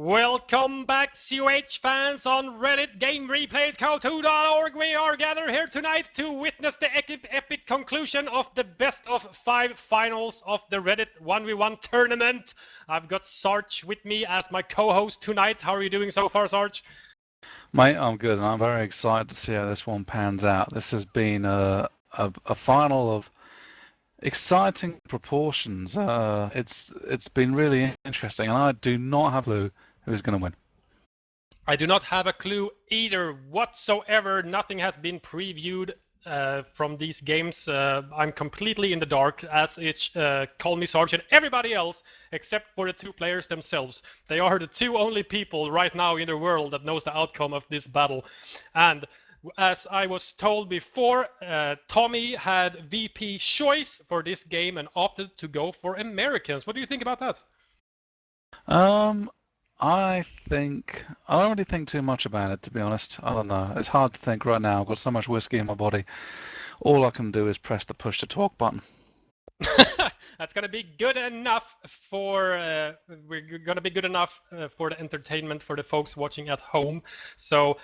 Welcome back, COH fans on Reddit Game Replays Co2.org. We are gathered here tonight to witness the epic conclusion of the best of 5 finals of the Reddit 1v1 tournament. I've got Sarge with me as my co-host tonight. How are you doing so far, Sarge? Mate, I'm good, and I'm very excited to see how this one pans out. This has been a final of exciting proportions. It's been really interesting, and I do not have a clue who's going to win. I do not have a clue either whatsoever. Nothing has been previewed from these games. I'm completely in the dark, as is Call Me Sarge and everybody else, except for the 2 players themselves. They are the 2 only people right now in the world that knows the outcome of this battle. And as I was told before, Tommy had VP choice for this game and opted to go for Americans. What do you think about that? I don't really think too much about it, to be honest. I don't know. It's hard to think right now. I've got so much whiskey in my body. All I can do is press the push to talk button. That's gonna be good enough for we're gonna be good enough for the entertainment for the folks watching at home. So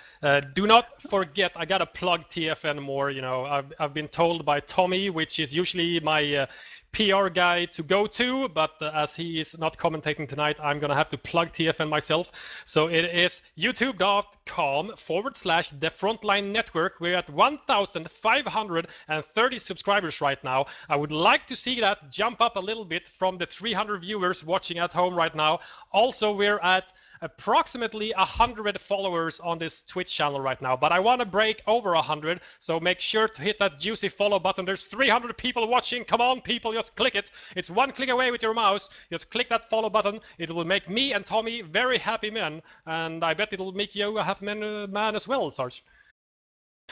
do not forget, I gotta plug TFN more. You know, I've been told by Tommy, which is usually my PR guy to go to, but as he is not commentating tonight, I'm gonna have to plug TFN myself. So it is youtube.com/The Frontline Network. We're at 1,530 subscribers right now. I would like to see that jump up a little bit from the 300 viewers watching at home right now. Also, we're at approximately 100 followers on this Twitch channel right now, but I want to break over 100, so make sure to hit that juicy follow button. There's 300 people watching. Come on, people, just click it. It's 1 click away with your mouse. Just click that follow button. It will make me and Tommy very happy men, and I bet it'll make you a happy man as well, Sarge.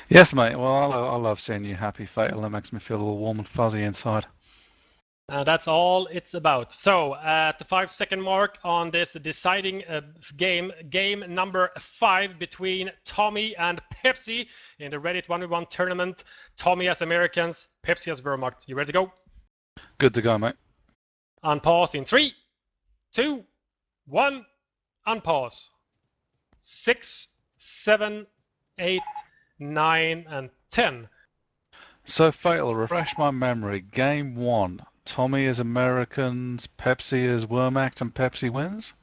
Yes, mate. Well, I love seeing you happy, Fatal. That makes me feel a little warm and fuzzy inside. That's all it's about. So at the 5-second mark on this deciding game number 5 between Tommy and Pepsi in the Reddit 1v1 tournament. Tommy as Americans, Pepsi as Wehrmacht. You ready to go? Good to go, mate. Unpause in 3, 2, 1. Unpause. 6, 7, 8, 9, and 10. So, Fatal, refresh my memory. Game 1. Tommy is Americans, Pepsi is Wehrmacht, and Pepsi wins?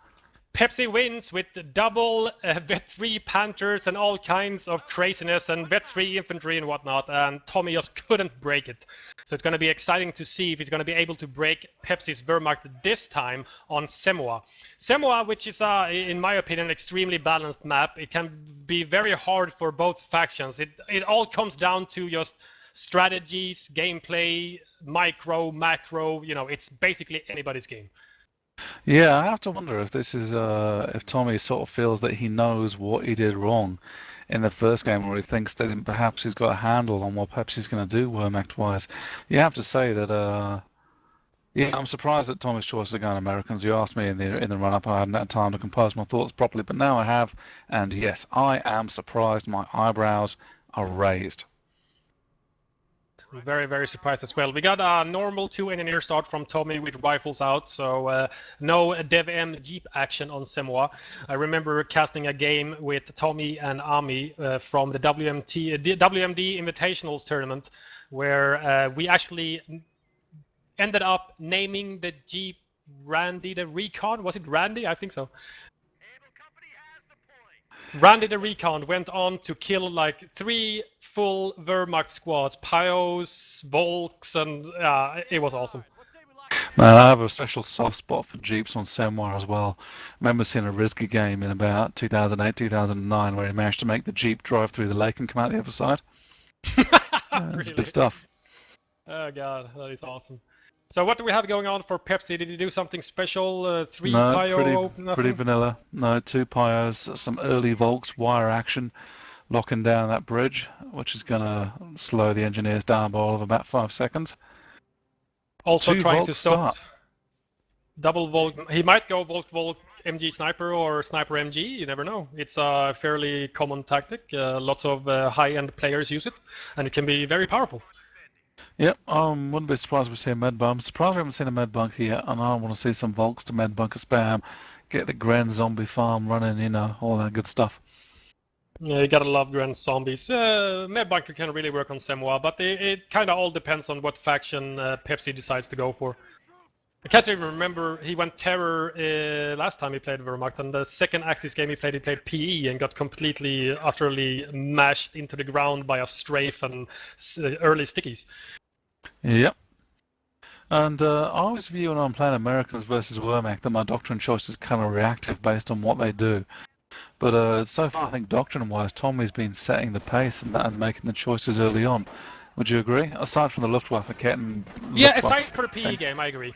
Pepsi wins with double Bet 3 Panthers and all kinds of craziness and Bet 3 infantry and whatnot, and Tommy just couldn't break it. So it's going to be exciting to see if he's going to be able to break Pepsi's Wehrmacht this time on Semoa. Semoa, which is, in my opinion, an extremely balanced map. It can be very hard for both factions. It all comes down to just strategies, gameplay, micro, macro, you know, it's basically anybody's game. Yeah, I have to wonder if this is if Tommy sort of feels that he knows what he did wrong in the first game, or he thinks that perhaps he's got a handle on what Pepsi's going to do Wehrmacht-wise. You have to say that yeah, I'm surprised at Tommy's choice of going Americans. You asked me in the run-up, I hadn't had time to compose my thoughts properly, but now I have, and yes, I am surprised. My eyebrows are raised. Very, very surprised as well. We got a normal 2 engineer start from Tommy with rifles out, so no Dev M Jeep action on Semoa. I remember casting a game with Tommy and Ami from the WMD Invitationals tournament, where we actually ended up naming the Jeep Randy the Recon. Was it Randy? I think so. Randy the Recon went on to kill like 3 full Wehrmacht squads, Pios, Volks, and it was awesome. Man, I have a special soft spot for Jeeps on Semoa as well. I remember seeing a Rizky game in about 2008, 2009 where he managed to make the Jeep drive through the lake and come out the other side. That's Really? good stuff. Oh god, that is awesome. So what do we have going on for Pepsi? Did you do something special? 3 No, Pio? pretty vanilla. No, 2 Pios, some early Volks, wire action, locking down that bridge, which is going to slow the engineers down by all of about 5 seconds. Also 2 trying Volks to stop start. double Volk. He might go Volk MG Sniper or Sniper MG, you never know. It's a fairly common tactic. Lots of high-end players use it, and it can be very powerful. Yep, wouldn't be surprised if we see a med bump. Surprised we haven't seen a med bunker yet, and I want to see some Volks to med bunker spam. get the grand zombie farm running, you know, all that good stuff. Yeah, you gotta love Grand Zombies. Medbunker can really work on Semois, but it kind of all depends on what faction Pepsi decides to go for. I can't even remember, he went Terror last time he played Wehrmacht, and the second Axis game he played PE and got completely, utterly mashed into the ground by a strafe and early stickies. Yep. And I always view when I'm playing Americans versus Wehrmacht that my doctrine choice is kind of reactive based on what they do. But so far, I think doctrine-wise, Tommy's been setting the pace and making the choices early on. Would you agree? Aside from the Luftwaffe getting... Yeah, aside for the PE game, I agree.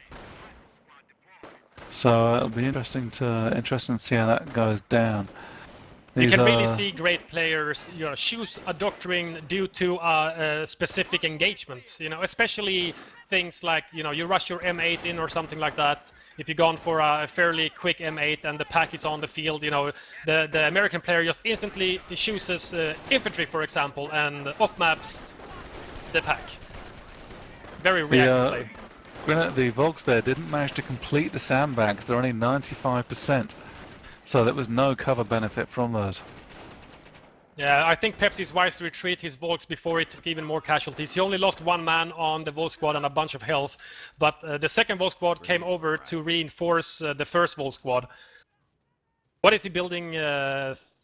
So it'll be interesting to see how that goes down. You can really see great players, you know, choose a doctrine due to a specific engagement. You know, especially things like, you know, you rush your M8 in or something like that. If you've gone for a fairly quick M8 and the pack is on the field, you know, the American player just instantly chooses infantry, for example, and off-maps the pack. Very reactive play. The Volks there didn't manage to complete the sandbags. They're only 95%. So there was no cover benefit from those. Yeah, I think Pepsi is wise to retreat his Volks before he took even more casualties. He only lost one man on the Volk squad and a bunch of health, but the second Volk squad came over to reinforce the first Volk squad. What is he building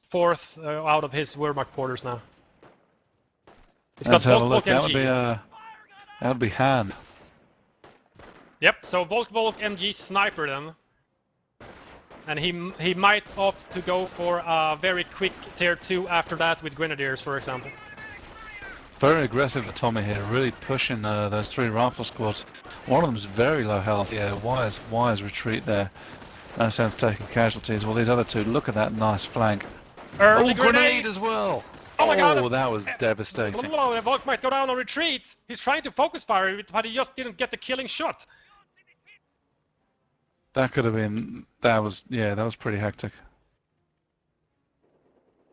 fourth out of his Wehrmacht quarters now? He's got Volk MG. That would be hand. Yep, so Volk MG sniper then. And he might opt to go for a very quick tier 2 after that with Grenadiers, for example. Very aggressive for Tommy here, really pushing those 3 rifle squads. One of them's very low health. Yeah, wise retreat there. No sense taking casualties. Well, these other 2, look at that nice flank. Early grenade as well! Oh my god! Oh, that was devastating. The Volk might go down on retreat. He's trying to focus fire, but he just didn't get the killing shot. That could have been... that was pretty hectic.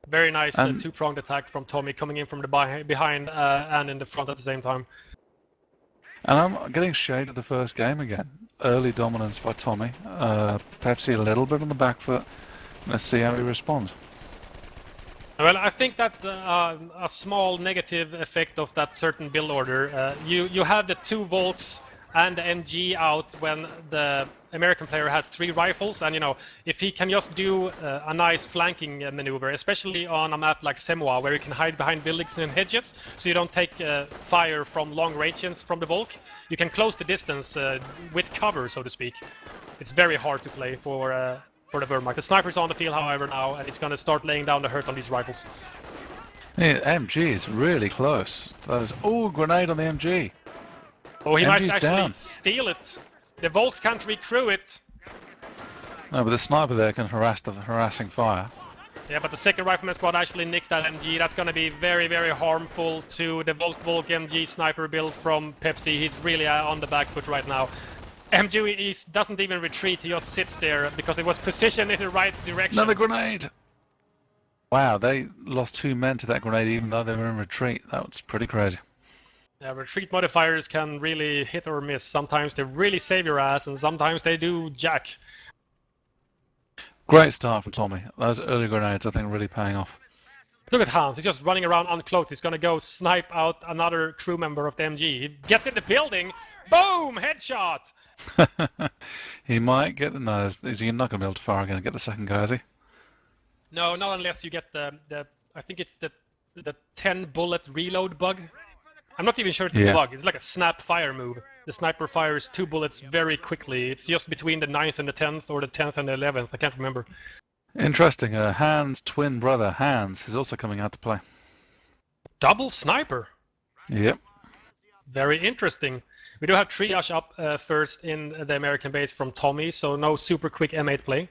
Very nice two-pronged attack from Tommy, coming in from the behind and in the front at the same time. And I'm getting shade of the first game again. Early dominance by Tommy. Pepsi a little bit on the back foot. Let's see how he responds. Well, I think that's a small negative effect of that certain build order. You have the 2 Volks and the MG out when the American player has 3 rifles, and you know, if he can just do a nice flanking maneuver, especially on a map like Semois, where you can hide behind buildings and hedges, so you don't take fire from long ranges from the Volk, you can close the distance with cover, so to speak. It's very hard to play for the Wehrmacht. The sniper's on the field, however, now, and he's going to start laying down the hurt on these rifles. Yeah, MG is really close. Oh, grenade on the MG. Oh, he MG's might actually down. steal it. The Volks can't recrew it. No, but the sniper there can harass the harassing fire. Yeah, but the second rifleman squad actually nicks that MG. That's going to be very, very harmful to the Volk MG sniper build from Pepsi. He's really on the back foot right now. MG doesn't even retreat, he just sits there because it was positioned in the right direction. Another grenade! Wow, they lost 2 men to that grenade even though they were in retreat. That was pretty crazy. Yeah, retreat modifiers can really hit or miss. Sometimes they really save your ass, and sometimes they do jack. Great start from Tommy. Those early grenades, I think, really paying off. Look at Hans, he's just running around uncloaked. He's gonna go snipe out another crew member of the MG. He gets in the building, boom, headshot! He might get the... no, he's not going to be able to fire again and get the second guy, is he? No, not unless you get the I think it's the 10 bullet reload bug. I'm not even sure it's a bug. It's like a snap fire move. The sniper fires 2 bullets very quickly. It's just between the 9th and the 10th, or the 10th and the 11th. I can't remember. Interesting. Hans' twin brother, Hans, is also coming out to play. Double sniper? Yep. Very interesting. We do have triage up first in the American base from Tommy, so no super quick M8 play.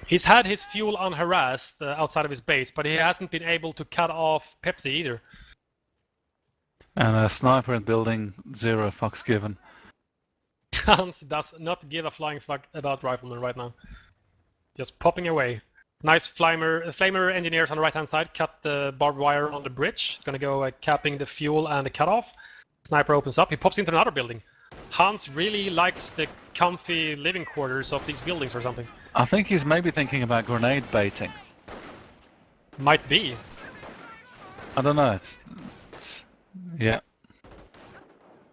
He's had his fuel unharassed outside of his base, but he hasn't been able to cut off Pepsi either. And a sniper in building, 0 fucks given. Hans does not give a flying fuck about riflemen right now. Just popping away. Nice flamer engineers on the right hand side, cut the barbed wire on the bridge. It's gonna go capping the fuel and the cutoff. Sniper opens up, he pops into another building. Hans really likes the comfy living quarters of these buildings or something. I think he's maybe thinking about grenade baiting. Might be. I don't know. Yeah.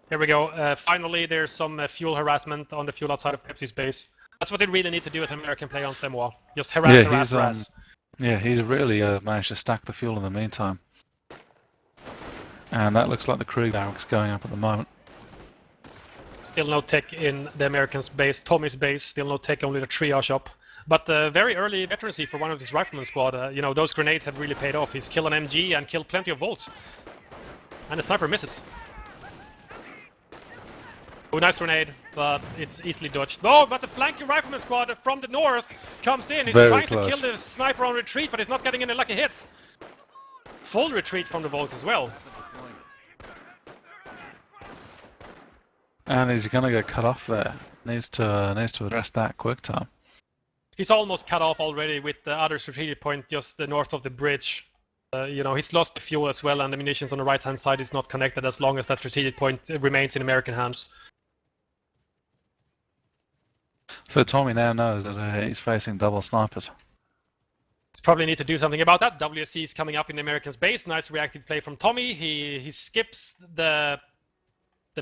Here we go. Finally, there's some fuel harassment on the fuel outside of Pepsi's base. That's what they really need to do as an American player on Semois. Just harass. Yeah, he's really managed to stack the fuel in the meantime. And that looks like the crew barracks going up at the moment. Still no tech in the Americans' base, Tommy's base. Still no tech, only the triage up. But very early veterancy for one of his rifleman squad. You know, those grenades have really paid off. He's killed an MG and killed plenty of volts. And the sniper misses. Oh, nice grenade, but it's easily dodged. Oh, but the flanking rifleman squad from the north comes in. He's trying to kill the sniper on retreat, but he's not getting any lucky hits. Full retreat from the volts as well. And he's going to get cut off there. Needs to address that quick time. He's almost cut off already with the other strategic point just north of the bridge. You know, he's lost the fuel as well, and the munitions on the right-hand side is not connected as long as that strategic point remains in American hands. So Tommy now knows that he's facing double snipers. He's probably need to do something about that. WSC is coming up in the Americans' base. Nice reactive play from Tommy. He skips the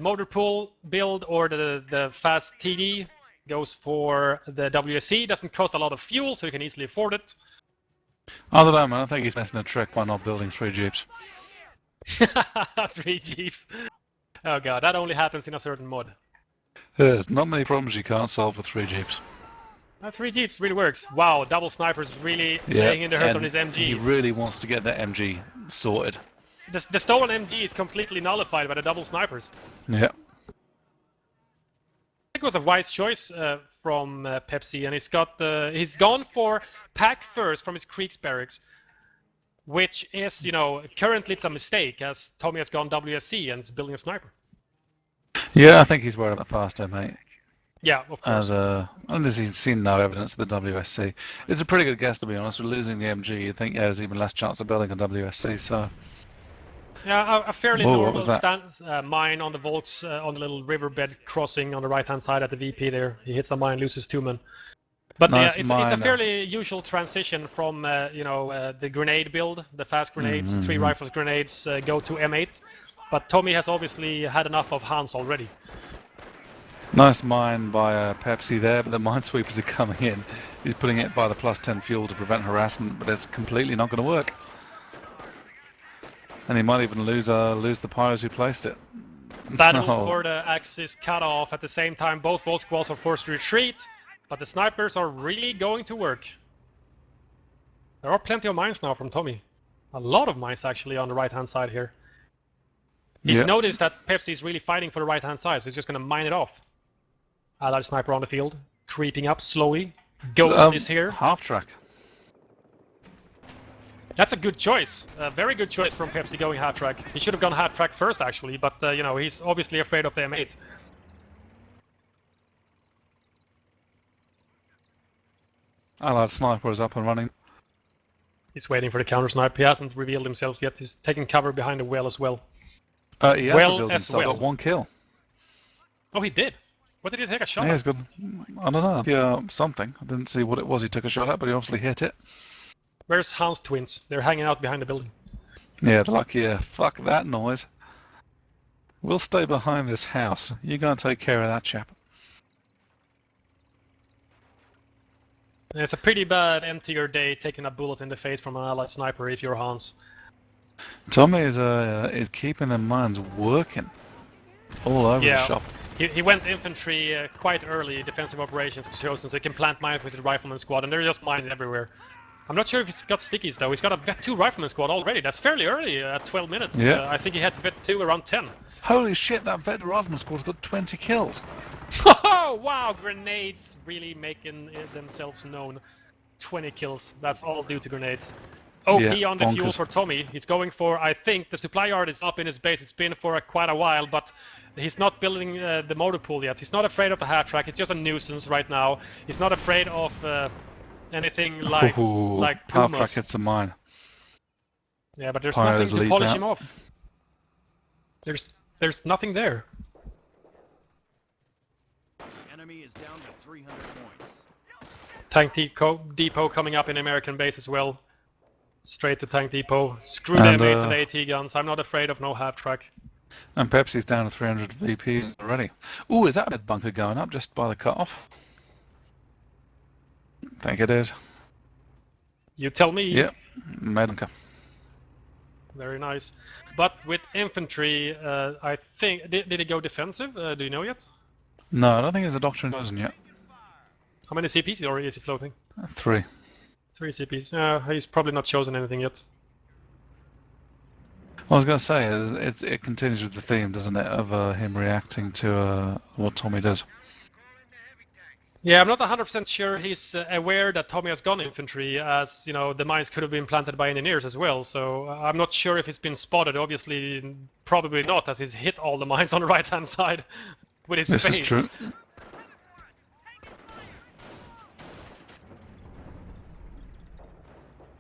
motor pool build or the fast TD. Goes for the WSC. Doesn't cost a lot of fuel, so he can easily afford it. I don't know, man. I think he's missing a trick by not building 3 jeeps. 3 jeeps. Oh god, that only happens in a certain mod. There's not many problems you can't solve with 3 jeeps. 3 jeeps really works. Wow, double snipers really laying in the hurt on his MG. He really wants to get that MG sorted. The stolen MG is completely nullified by the double snipers. Yeah. I think it was a wise choice from Pepsi, and he's gone for pack first from his Creeks barracks, which is, you know, currently it's a mistake as Tommy has gone WSC and is building a sniper. Yeah, I think he's worried about faster, mate. Yeah, of course. And he's seen no evidence of the WSC. It's a pretty good guess, to be honest. With losing the MG, you'd think there's even less chance of building a WSC, so... Yeah, a fairly normal mine on the volts on the little riverbed crossing on the right-hand side at the VP there. He hits a mine, loses 2 men. But nice it's a fairly usual transition from, you know, the grenade build, the fast grenades, 3 rifles grenades go to M8. But Tommy has obviously had enough of Hans already. Nice mine by Pepsi there, but the minesweepers are coming in. He's putting it by the +10 fuel to prevent harassment, but it's completely not going to work. And he might even lose the pyros who placed it. Battle for the Axis cut off. At the same time, both volt squads are forced to retreat, but the snipers are really going to work. There are plenty of mines now from Tommy. A lot of mines actually on the right-hand side here. He's noticed that Pepsi is really fighting for the right-hand side, so he's just going to mine it off. Allied sniper on the field, creeping up slowly. Ghost is here. Half track. That's a good choice. A very good choice from Pepsi going half track. He should have gone half track first, actually, but you know, he's obviously afraid of the M8. Allied sniper is up and running. He's waiting for the counter snipe. He hasn't revealed himself yet. He's taking cover behind the well as well. He has revealed himself. Got 1 kill. Oh, he did. What did he take a shot at? He's got, I don't know. Yeah, something. I didn't see what it was he took a shot at, but he obviously hit it. Where's Hans twins? They're hanging out behind the building. Yeah, they're like, yeah, fuck that noise. We'll stay behind this house. You go and take care of that chap. It's a pretty bad end to your day taking a bullet in the face from an allied sniper if you're Hans. Tommy is keeping the mines working all over the shop. He went infantry quite early. Defensive operations was chosen, so he can plant mines with the rifleman squad, and they're just mining everywhere. I'm not sure if he's got stickies though. He's got a Vet 2 rifleman squad already. That's fairly early at 12 minutes. Yeah. I think he had Vet 2 around 10. Holy shit, that Vet rifleman squad's got 20 kills. Oh wow, grenades really making themselves known. 20 kills. That's all due to grenades. OP on the fuel for Tommy. He's going for, I think, the supply yard is up in his base. It's been for quite a while, but he's not building the motor pool yet. He's not afraid of the half track. It's just a nuisance right now. He's not afraid of anything like Pumas. Half track hits a mine. Yeah, but there's nothing to polish him off. There's nothing there. army is down to 300 points. Tank depot coming up in American base as well. Straight to tank depot. Screw And, the M8s and AT guns. I'm not afraid of no half track. And Pepsi's down to 300 VPs already. Ooh, is that a med bunker going up just by the cutoff? I think it is. You tell me. Yep, med bunker. Very nice. But with infantry, I think... Did it go defensive? Do you know yet? No, I don't think it's a doctrine chosen yet. How many CPs or is he floating? 3. 3 CPs. He's probably not chosen anything yet. I was going to say, it continues with the theme, doesn't it, of him reacting to what Tommy does. Yeah, I'm not 100% sure he's aware that Tommy has gun infantry, as, you know, the mines could have been planted by engineers as well, so I'm not sure if it's been spotted. Obviously, probably not, as he's hit all the mines on the right-hand side with his face. This is true.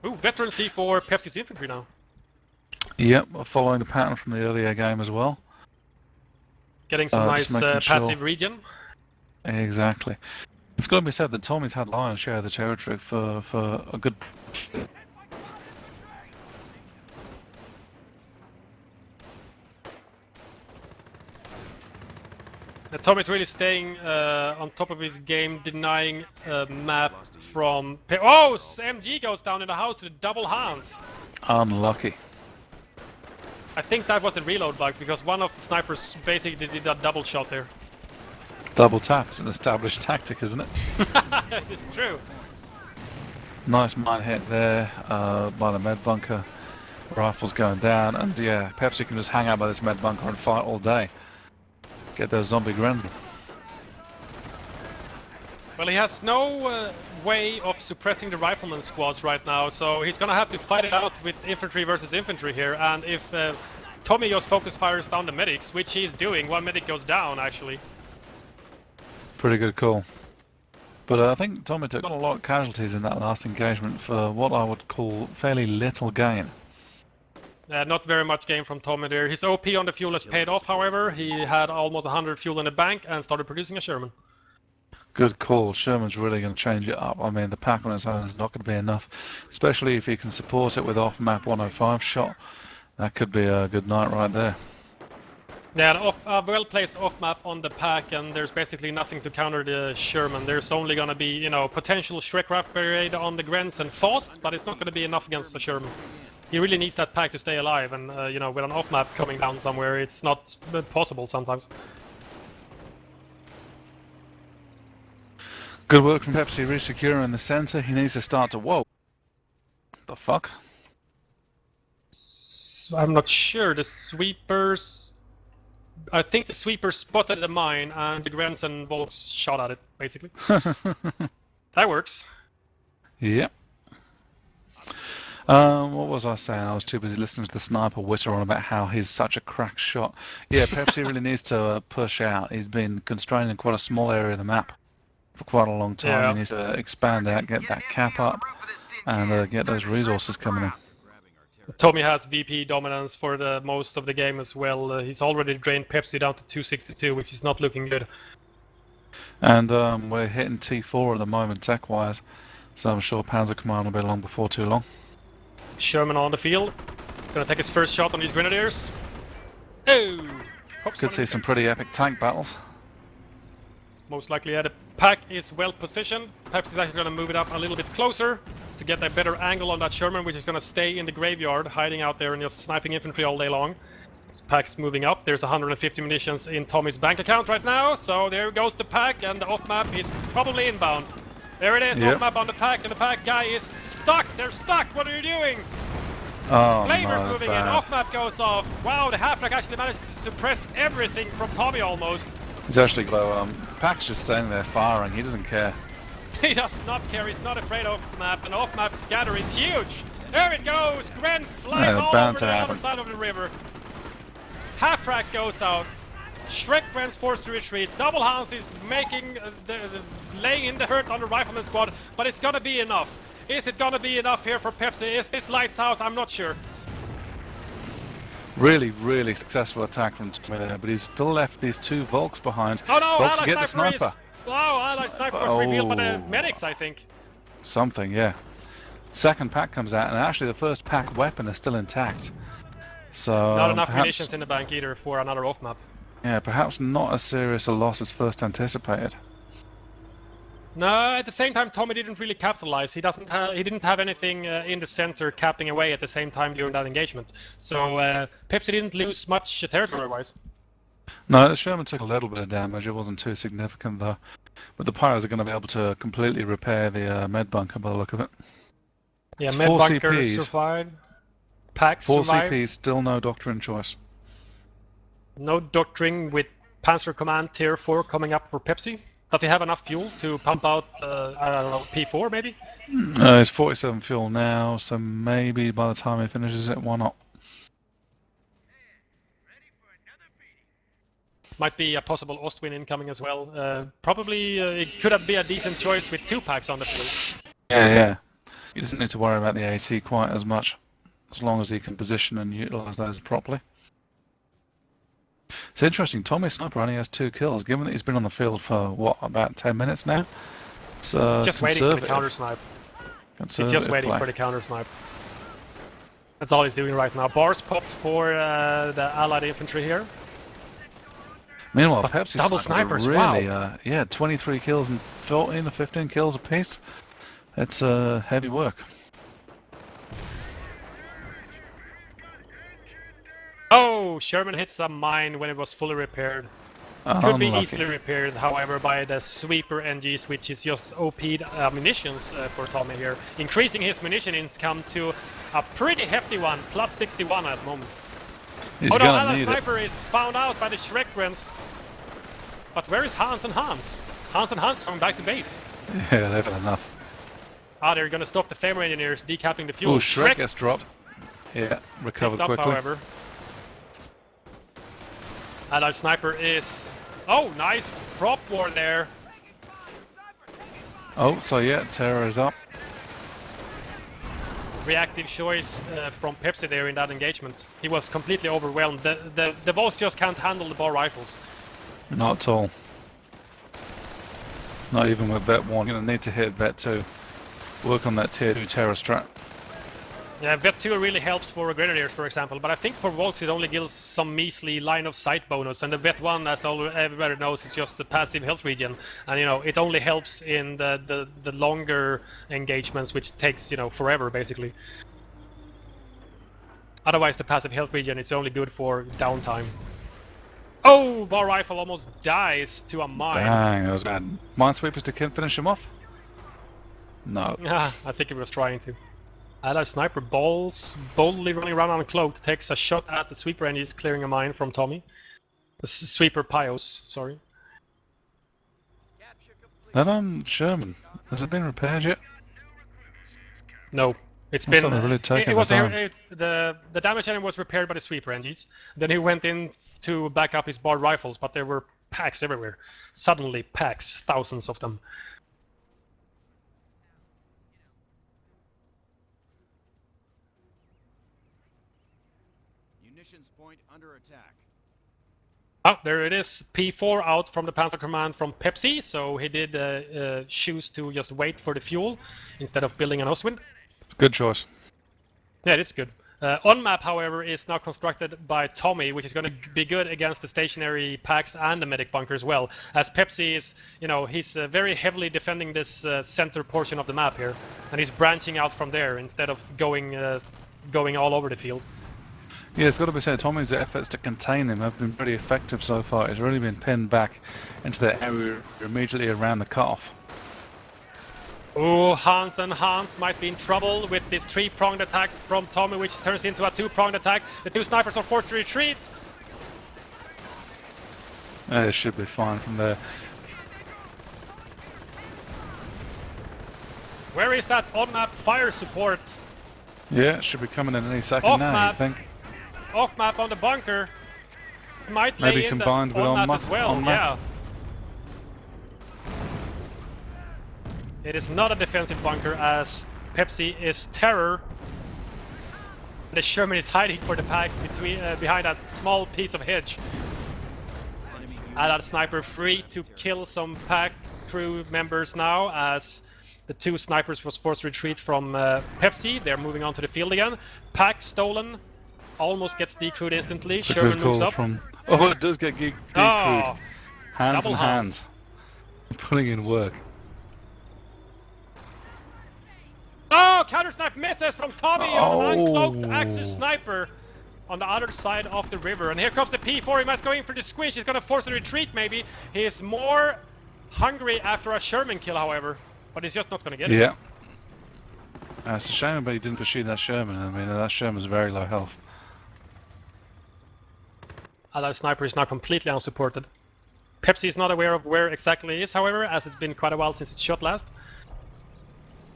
Ooh, veteran C4, Pepsi's infantry now. Yep, following the pattern from the earlier game as well. Getting some nice passive regen. Exactly. It's got to be said that Tommy's had lion's share of the territory for a good... Tommy's really staying on top of his game, denying a map from... Oh! MG goes down in the house to the double hands. Unlucky. I think that was the reload bug, because one of the snipers basically did a double shot there. Double tap is an established tactic, isn't it? It's true. Nice mine hit there by the med bunker. Rifles going down, and yeah, Pepsi can just hang out by this med bunker and fight all day. Get those zombie grens. Well, he has no way of suppressing the rifleman squads right now, so he's gonna have to fight it out with infantry versus infantry here. And if Tommy just focus fires down the medics, which he's doing, one medic goes down actually. Pretty good call. But I think Tommy took a lot of casualties in that last engagement for what I would call fairly little gain. Not very much gain from Tommy there. His OP on the fuel has paid off, however. He had almost 100 fuel in the bank and started producing a Sherman. Good call. Sherman's really going to change it up. I mean, the pack on its own is not going to be enough, especially if you can support it with off-map 105 shot. That could be a good night right there. Yeah, a well-placed off-map on the pack, and there's basically nothing to counter the Sherman. There's only going to be, you know, potential Schreckraft barrage on the Grens and fast, but it's not going to be enough against the Sherman. He really needs that pack to stay alive, and, you know, with an off-map coming down somewhere, it's not possible sometimes. Good work from Pepsi resecuring the center. He needs to start to... Whoa! The fuck? I'm not sure. The sweepers... I think the sweepers spotted the mine, and the Grens and Volks shot at it, basically. That works. Yep. What was I saying? I was too busy listening to the sniper whitter on about how he's such a crack shot. Yeah, Pepsi really needs to push out. He's been constrained in quite a small area of the map for quite a long time. Yeah. He needs to expand out, get that cap up, and get those resources coming in. Tommy has VP dominance for the most of the game as well. He's already drained Pepsi down to 262, which is not looking good. And we're hitting T4 at the moment, tech-wise, so I'm sure Panzer Command will be along before too long. Sherman on the field. Gonna take his first shot on these Grenadiers. Oh! Could see some pretty epic tank battles. Most likely, yeah, the pack is well positioned. Pepsi's actually gonna move it up a little bit closer to get a better angle on that Sherman, which is gonna stay in the graveyard, hiding out there and just sniping infantry all day long. This pack's moving up. There's 150 munitions in Tommy's bank account right now, so there goes the pack, and the off-map is probably inbound. There it is, off-map on the pack, and the pack guy is stuck! They're stuck! What are you doing? Oh, Flamer's no, moving in, off-map goes off. Wow, the half-track actually managed to suppress everything from Tommy almost. He's actually got Pack's just standing there firing. He doesn't care. He does not care. He's not afraid of map. And off-map scatter is huge. There it goes. Gren flies all over the other side of the river. Half-track goes out. Shrek Gren's forced to retreat. Double Hans is making laying in the hurt on the rifleman squad, but it's gonna be enough. Is it gonna be enough here for Pepsi? Is this lights out? I'm not sure. Really, really successful attack from Tommy there, but he's still left these two Volks behind. Oh no, Volks Allied get the sniper sniper. Wow, Allied Sniper was revealed by the medics, I think. Something, yeah. Second pack comes out, and actually the first pack weapon is still intact. So Not enough perhaps, munitions in the bank either for another off map. yeah, perhaps not as serious a loss as first anticipated. No, at the same time, Tommy didn't really capitalize. He didn't have anything in the center capping away at the same time during that engagement. So Pepsi didn't lose much territory-wise. No, the Sherman took a little bit of damage. It wasn't too significant though. But the Pyros are going to be able to completely repair the med bunker by the look of it. Yeah, It's med 4 bunker CPs. survived. Packs 4 survived. CPs, still no doctrine choice. No doctrine with Panzer Command Tier 4 coming up for Pepsi. Does he have enough fuel to pump out, I don't know, P4 maybe? It's 47 fuel now, so maybe by the time he finishes it, why not? Might be a possible Ostwind incoming as well. Probably it could have been a decent choice with 2 packs on the field. Yeah. He doesn't need to worry about the AT quite as much, as long as he can position and utilise those properly. It's interesting, Tommy Sniper only has 2 kills, given that he's been on the field for, what, about 10 minutes now? It's just waiting for the counter snipe. He's just waiting for the counter snipe. That's all he's doing right now. Bars popped for the Allied infantry here. Meanwhile, Pepsi double snipers snipers, really, yeah, 23 kills and 14 or 15 kills apiece. It's heavy work. Oh, Sherman hits a mine when it was fully repaired. Could be easily repaired, however, by the sweeper NGs, which is just OP'd munitions for Tommy here. Increasing his munition income to a pretty hefty one, plus 61 at the moment. He's oh no, gonna Allied need Sniper is found out by the Shrekrens. But where is Hans and Hans? Hans and Hans coming back to base. Yeah, they've had enough. Ah, they're gonna stop the Flamer Engineers decapping the fuel. Oh, Shrek gets dropped. Yeah, recovered up, quickly. However. Allied Sniper is... Oh, nice prop war there. Oh, so yeah, Terror is up. Reactive choice from Pepsi there in that engagement. He was completely overwhelmed. The Vols just can't handle the bar rifles. Not at all. Not even with Vet 1. You're going to need to hit Vet 2. Work on that Tier 2 Terror strat. Yeah, Vet 2 really helps for Grenadiers, for example, but I think for Volks it only gives some measly line of sight bonus, and the Vet 1, as everybody knows, is just a passive health regen, and you know, it only helps in the longer engagements, which takes, you know, forever, basically. Otherwise, the passive health regen is only good for downtime. Oh, bar rifle almost dies to a mine. Dang, that was bad. Minesweepers to finish him off? No. Yeah, I think he was trying to. Allied Sniper boldly running around uncloaked, takes a shot at the sweeper and he's clearing a mine from Tommy. The sweeper Pios, sorry. That Sherman, has it been repaired yet? No, it's That's been. not really taking It was the the damage engine was repaired by the sweeper engines. Then he went in to back up his barred rifles, but there were packs everywhere. Suddenly, packs, thousands of them. Munitions point under attack. Oh, there it is. P4 out from the Panzer Command from Pepsi, so he did choose to just wait for the fuel instead of building an Ostwind. Good choice. Yeah, it is good. On map, however, is now constructed by Tommy, which is going to be good against the stationary packs and the medic bunker as well. As Pepsi is, you know, he's very heavily defending this center portion of the map here, and he's branching out from there instead of going all over the field. Yeah, it's got to be said, Tommy's efforts to contain him have been pretty effective so far. He's really been pinned back into the area immediately around the cutoff. Oh, Hans and Hans might be in trouble with this three-pronged attack from Tommy, which turns into a two-pronged attack. The two snipers are forced to retreat. It should be fine from there. Where is that on-map fire support? Yeah, it should be coming in any second now, you think? Off-map on the bunker. Might Maybe lay in combined the with on-map as well, on-map. yeah. It is not a defensive bunker as Pepsi is terror. The Sherman is hiding for the pack behind that small piece of hedge. Allied Sniper free to kill some pack crew members now as the 2 snipers was forced to retreat from Pepsi. They're moving on to the field again. Pack stolen. Almost gets decrewed instantly. It's a Sherman good moves call up. from... Oh, it does get decrewed. Oh, Hands double and hands. Putting in work. oh, counter snipe misses from Tommy on an uncloaked Oh. Axis sniper on the other side of the river. And here comes the P4. He might go in for the squish. He's going to force a retreat maybe. He is more hungry after a Sherman kill, however. But he's just not going to get it. Yeah. It's a shame, but he didn't pursue that Sherman. I mean, that Sherman's very low health. Allied sniper is now completely unsupported. Pepsi is not aware of where exactly he is, however, as it's been quite a while since it shot last.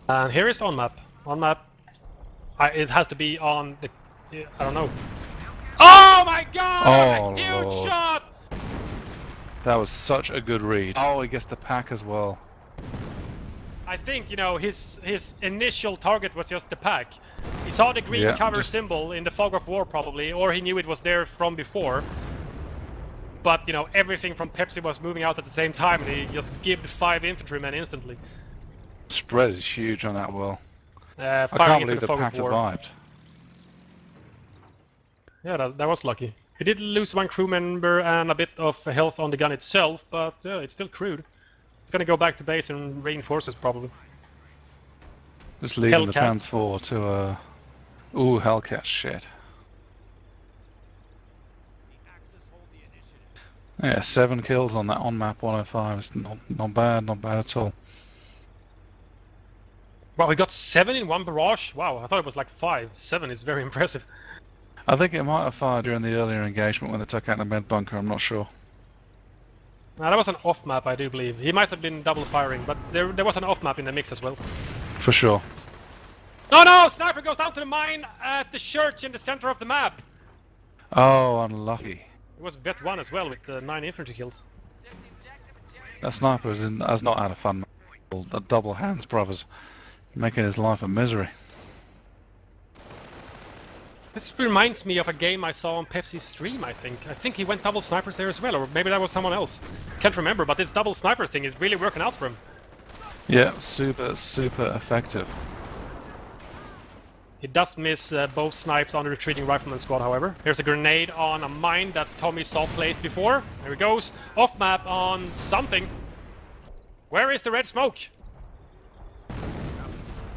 And here is on map. On map. It has to be on the... I don't know. Oh my god! Oh, A huge Lord. shot! That was such a good read. Oh, he gets the pack as well. I think, you know, his initial target was just the pack. He saw the green Yeah, cover just- symbol in the fog of war probably, or he knew it was there from before. But, you know, everything from Pepsi was moving out at the same time and he just gibbed 5 infantrymen instantly. Spread is huge on that well. I Firing can't into believe the the fog pack of war. survived. Yeah, that was lucky. He did lose 1 crew member and a bit of health on the gun itself, but it's still crewed. It's gonna go back to base and reinforce us probably. Just leaving the Hellcat. Panzer 4 to Ooh, Hellcat shit. Yeah, 7 kills on that on map 105. It's not bad at all. Wow, we got 7 in 1 barrage? Wow, I thought it was like 5. 7 is very impressive. I think it might have fired during the earlier engagement when they took out the med bunker, I'm not sure. Now, that was an off map, I do believe. He might have been double firing, but there was an off map in the mix as well. For sure. No! Sniper goes down to the mine at the church in the center of the map! Oh, unlucky. It was Vet 1 as well with 9 infantry kills. That sniper has not had a fun match. The double hands brothers, making his life a misery. This reminds me of a game I saw on Pepsi's stream, I think. I think he went double snipers there as well, or maybe that was someone else. Can't remember, but this double sniper thing is really working out for him. Yeah, super effective. He does miss both snipes on the retreating rifleman squad, however. Here's a grenade on a mine that Tommy saw placed before. There he goes. Off map on something. Where is the red smoke?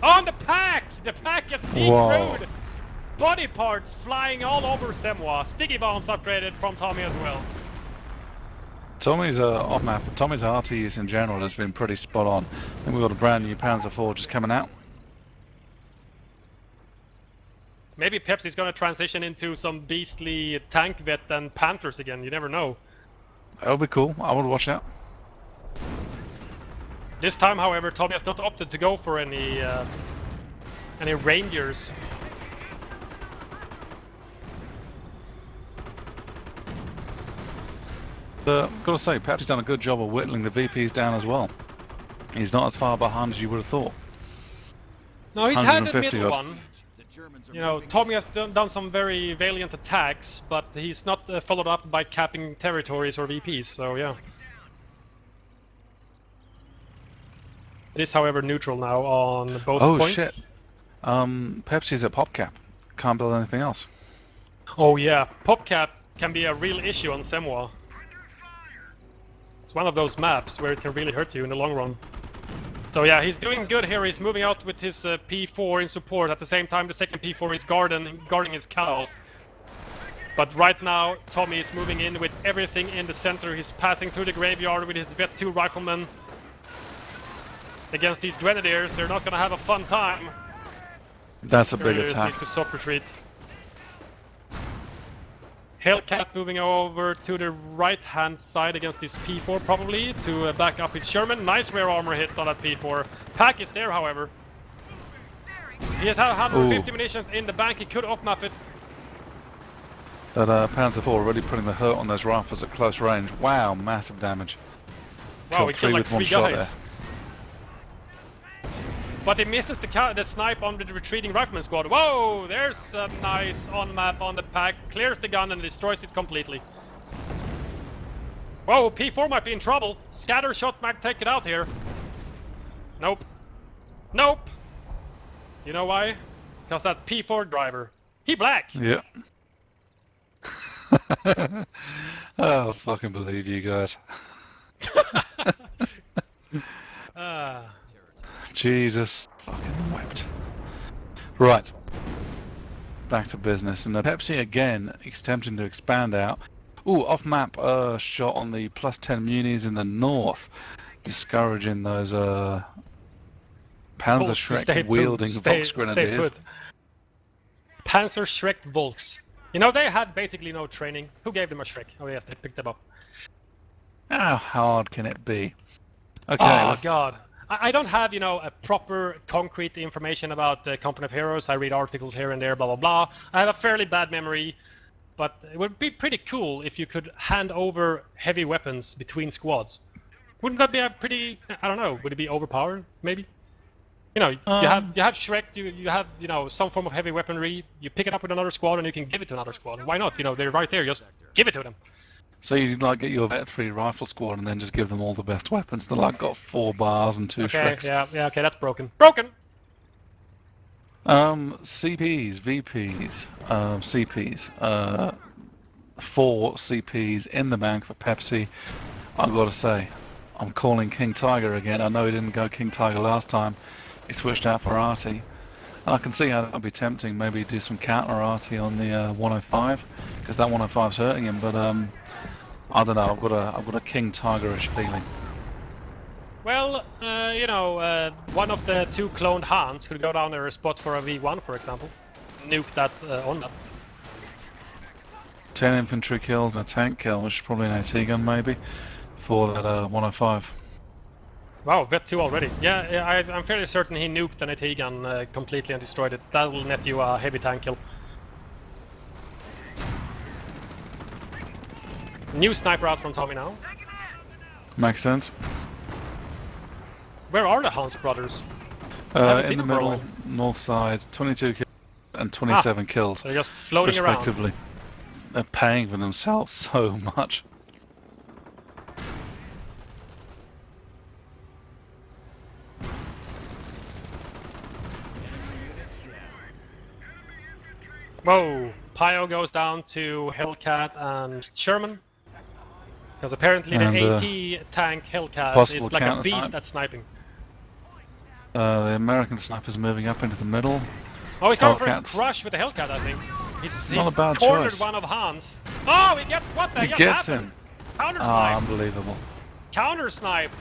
On the pack! The pack gets decrewed! Whoa. Body parts flying all over Semois. Sticky bombs upgraded from Tommy as well. Tommy's off map. Tommy's RT use in general has been pretty spot on. I think we've got a brand new Panzer 4 just coming out. Maybe Pepsi's gonna transition into some beastly tank vet and Panthers again, you never know. That would be cool. I would watch out. This time, however, Tommy has not opted to go for any Rangers. Gotta say, Pepsi's done a good job of whittling the VPs down as well. He's not as far behind as you would have thought. No, he's had the 150 middle odd. one. You know, Tommy has done some very valiant attacks, but he's not followed up by capping territories or VPs, so yeah. It is, however, neutral now on both Oh points. shit. Pepsi's at PopCap. Can't build anything else. Oh yeah, PopCap can be a real issue on Semois. It's one of those maps where it can really hurt you in the long run. So yeah, he's doing good here. He's moving out with his P4 in support. At the same time, the second P4 is guarding his cutoff. But right now, Tommy is moving in with everything in the center. He's passing through the graveyard with his Vet 2 riflemen. Against these grenadiers, they're not gonna have a fun time. That's a big Grenadiers attack. needs to soft retreat. Hellcat moving over to the right-hand side against this P4 probably to back up his Sherman. Nice rear armor hits on that P4. Pack is there, however. He has 150 munitions in the bank. He could off-map it. That Panzer 4 already putting the hurt on those rifles at close range. Wow, massive damage. Wow, he killed like with one 3 shot guys. there. But he misses the snipe on the retreating rifleman squad. Whoa, there's a nice on-map on the pack. Clears the gun and destroys it completely. Whoa, P4 might be in trouble. Scatter shot might take it out here. Nope. Nope. You know why? Because that P4 driver, he black. Yeah. Oh, I fucking believe you guys. Jesus fucking wept. Right. Back to business. And the Pepsi again is attempting to expand out. Ooh, off map shot on the +10 munis in the north. Discouraging those Panzerschreck wielding Volks grenadiers. Panzerschreck Volks. You know, they had basically no training. Who gave them a Shrek? Oh yes, they picked them up. How hard can it be? Okay. Oh god. I don't have, you know, a proper concrete information about the Company of Heroes. I read articles here and there, blah blah blah. I have a fairly bad memory, but it would be pretty cool if you could hand over heavy weapons between squads. Wouldn't that be a pretty, I don't know, would it be overpowered, maybe? You know, you have Shrek, you have, you know, some form of heavy weaponry, you pick it up with another squad and you can give it to another squad. Why not? You know, they're right there, just give it to them. So you like get your Vet 3 rifle squad and then just give them all the best weapons. They're like got 4 bars and 2 Shreks. Yeah, okay, that's broken. Broken! CPs, VPs, CPs, 4 CPs in the bank for Pepsi. I've got to say, I'm calling King Tiger again. I know he didn't go King Tiger last time. He switched out for Artie. And I can see how that would be tempting. Maybe do some counter Artie on the 105, because that 105's hurting him. But I don't know. I've got a King Tigerish feeling. Well, you know, one of the 2 cloned Hans could go down there a spot for a V1, for example. Nuke that on that. 10 infantry kills and a tank kill, which is probably an AT gun maybe, for that 105. Wow, Vet 2 already. Yeah, I'm fairly certain he nuked an AT gun completely and destroyed it. That will net you a heavy tank kill. New sniper out from Tommy now. Makes sense. Where are the Hans brothers? In the middle, north side, 22 kills and 27 kills. So they're just floating respectively. around. They're paying for themselves so much. Whoa! Pio goes down to Hellcat and Sherman. Because apparently the AT tank Hellcat is like a beast at sniping. The American sniper's moving up into the middle. Oh, he's going for a crush with the Hellcat, I think. He's not a bad cornered choice. one of Hans. Oh, he gets what the He just gets happened? him. Counter Ah, snipe. unbelievable. Counter snipe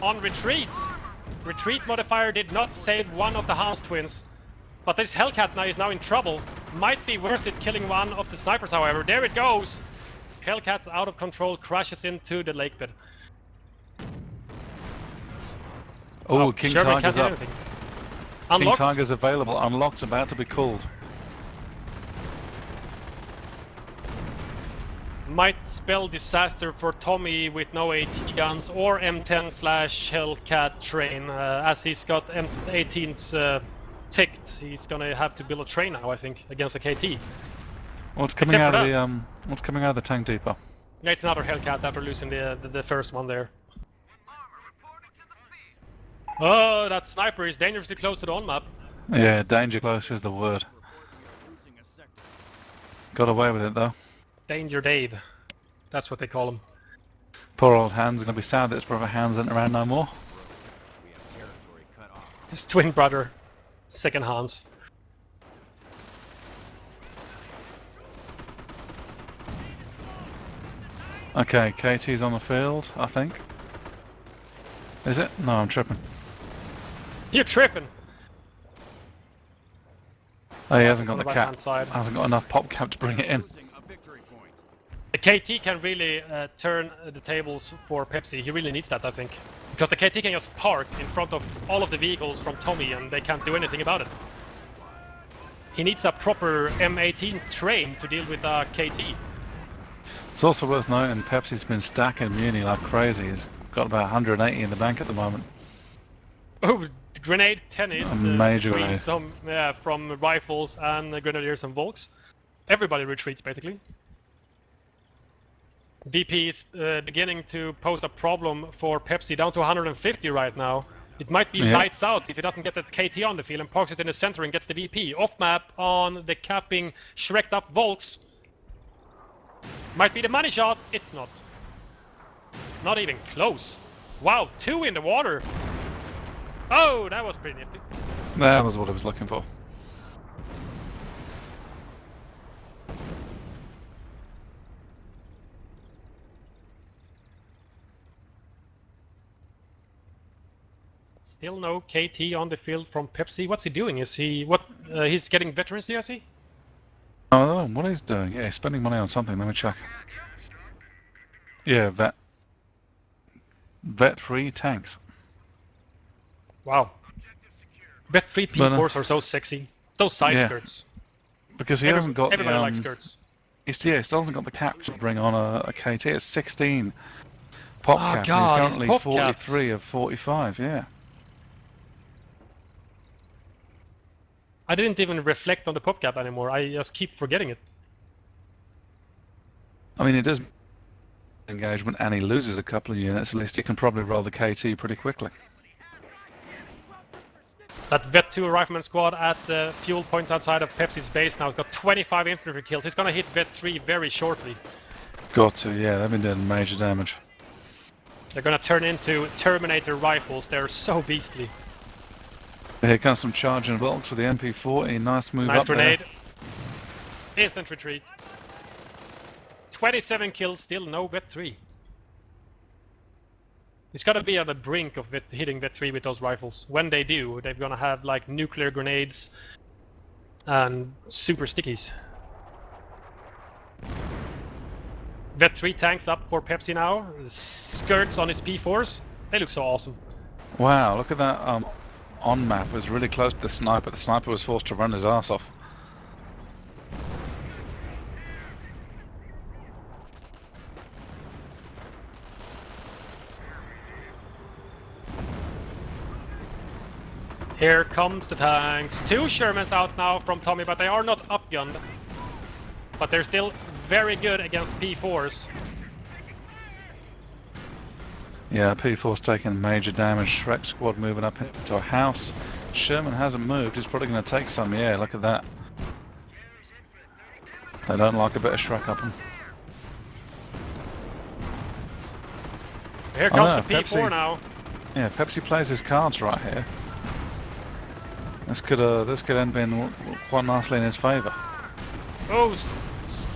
on retreat. Retreat modifier did not save one of the Hans twins. But this Hellcat now is now in trouble. Might be worth it killing one of the snipers, however. There it goes. Hellcat out of control, crashes into the lake bed. Oh, King Sherman Tiger's can't up. do anything. King Unlocked. Tiger's available, unlocked, about to be called. Might spell disaster for Tommy with no AT guns or M10/Hellcat train, as he's got M18s ticked. He's gonna have to build a train now, I think, against a KT. What's coming out of the what's coming out of the tank depot? Yeah, it's another Hellcat after losing the first one there. Oh, that sniper is dangerously close to the on-map. Yeah, danger close is the word. Got away with it though. Danger Dave. That's what they call him. Poor old Hans gonna be sad that his brother Hans isn't around no more. His twin brother, second Hans. Okay, KT's on the field, I think. Is it? No, I'm tripping. You're tripping! Oh, he hasn't got on the the cap. right-hand side. Hasn't got enough pop cap to bring it in. The KT can really turn the tables for Pepsi. He really needs that, I think. Because the KT can just park in front of all of the vehicles from Tommy and they can't do anything about it. He needs a proper M18 train to deal with a KT. It's also worth noting Pepsi's been stacking Muni like crazy. He's got about 180 in the bank at the moment. Oh, grenade tennis. A major between grenade. some, from rifles and grenadiers and Volks. Everybody retreats, basically. VP is beginning to pose a problem for Pepsi, down to 150 right now. It might be lights out if he doesn't get that KT on the field and parks it in the center and gets the VP. Off map on the capping Shrek'd up Volks. Might be the money shot. It's not. Not even close. Wow, 2 in the water. Oh, that was pretty nifty. That was what I was looking for. Still no KT on the field from Pepsi. What's he doing? Is he he's getting veterans, I see? I don't know what he's doing. Yeah, he's spending money on something. Let me check. Yeah, Vet 3 tanks. Wow. Vet 3 P4s are so sexy. Those side skirts. Because he hasn't got everybody likes skirts. He still hasn't got the cap to bring on a KT. It's 16 pop cap. God, he's currently 43 of 45. Yeah. I didn't even reflect on the pop cap anymore. I just keep forgetting it. I mean, it does engagement and he loses a couple of units. At least he can probably roll the KT pretty quickly. That Vet 2 Rifleman squad at the fuel points outside of Pepsi's base now has got 25 infantry kills. He's gonna hit Vet 3 very shortly. Got to, yeah. They've been doing major damage. They're gonna turn into Terminator rifles. They're so beastly. Here comes some charging Volks with the MP40. Nice move nice up grenade. There. Instant retreat. 27 kills, still no Vet 3. He's gotta be at the brink of hitting Vet 3 with those rifles. When they do, they're gonna have like nuclear grenades and super stickies. Vet 3 tanks up for Pepsi now. Skirts on his P4s. They look so awesome. Wow, look at that on map. It was really close to the sniper. The sniper was forced to run his ass off. Here comes the tanks. 2 Shermans out now from Tommy, but they are not upgunned. But they're still very good against P4s. Yeah, P4's taking major damage. Shrek squad moving up into a house. Sherman hasn't moved. He's probably going to take some. Yeah, look at that. They don't like a bit of Shrek up them. Here comes the P4 Pepsi, now. Yeah, Pepsi plays his cards right here. This could end being quite nicely in his favour. Oh,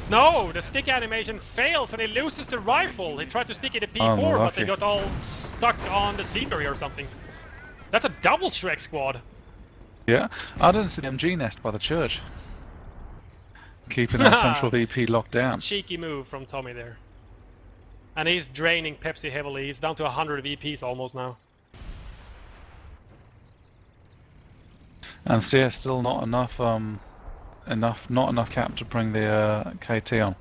no! The stick animation fails and he loses the rifle. He tried to stick it at P4, but they got all stuck on the scenery or something. That's a double Shrek squad. Yeah, I didn't see the MG nest by the church. Keeping our central VP locked down. Cheeky move from Tommy there. And he's draining Pepsi heavily. He's down to 100 VPs almost now. And CS still not enough, not enough cap to bring the KT on.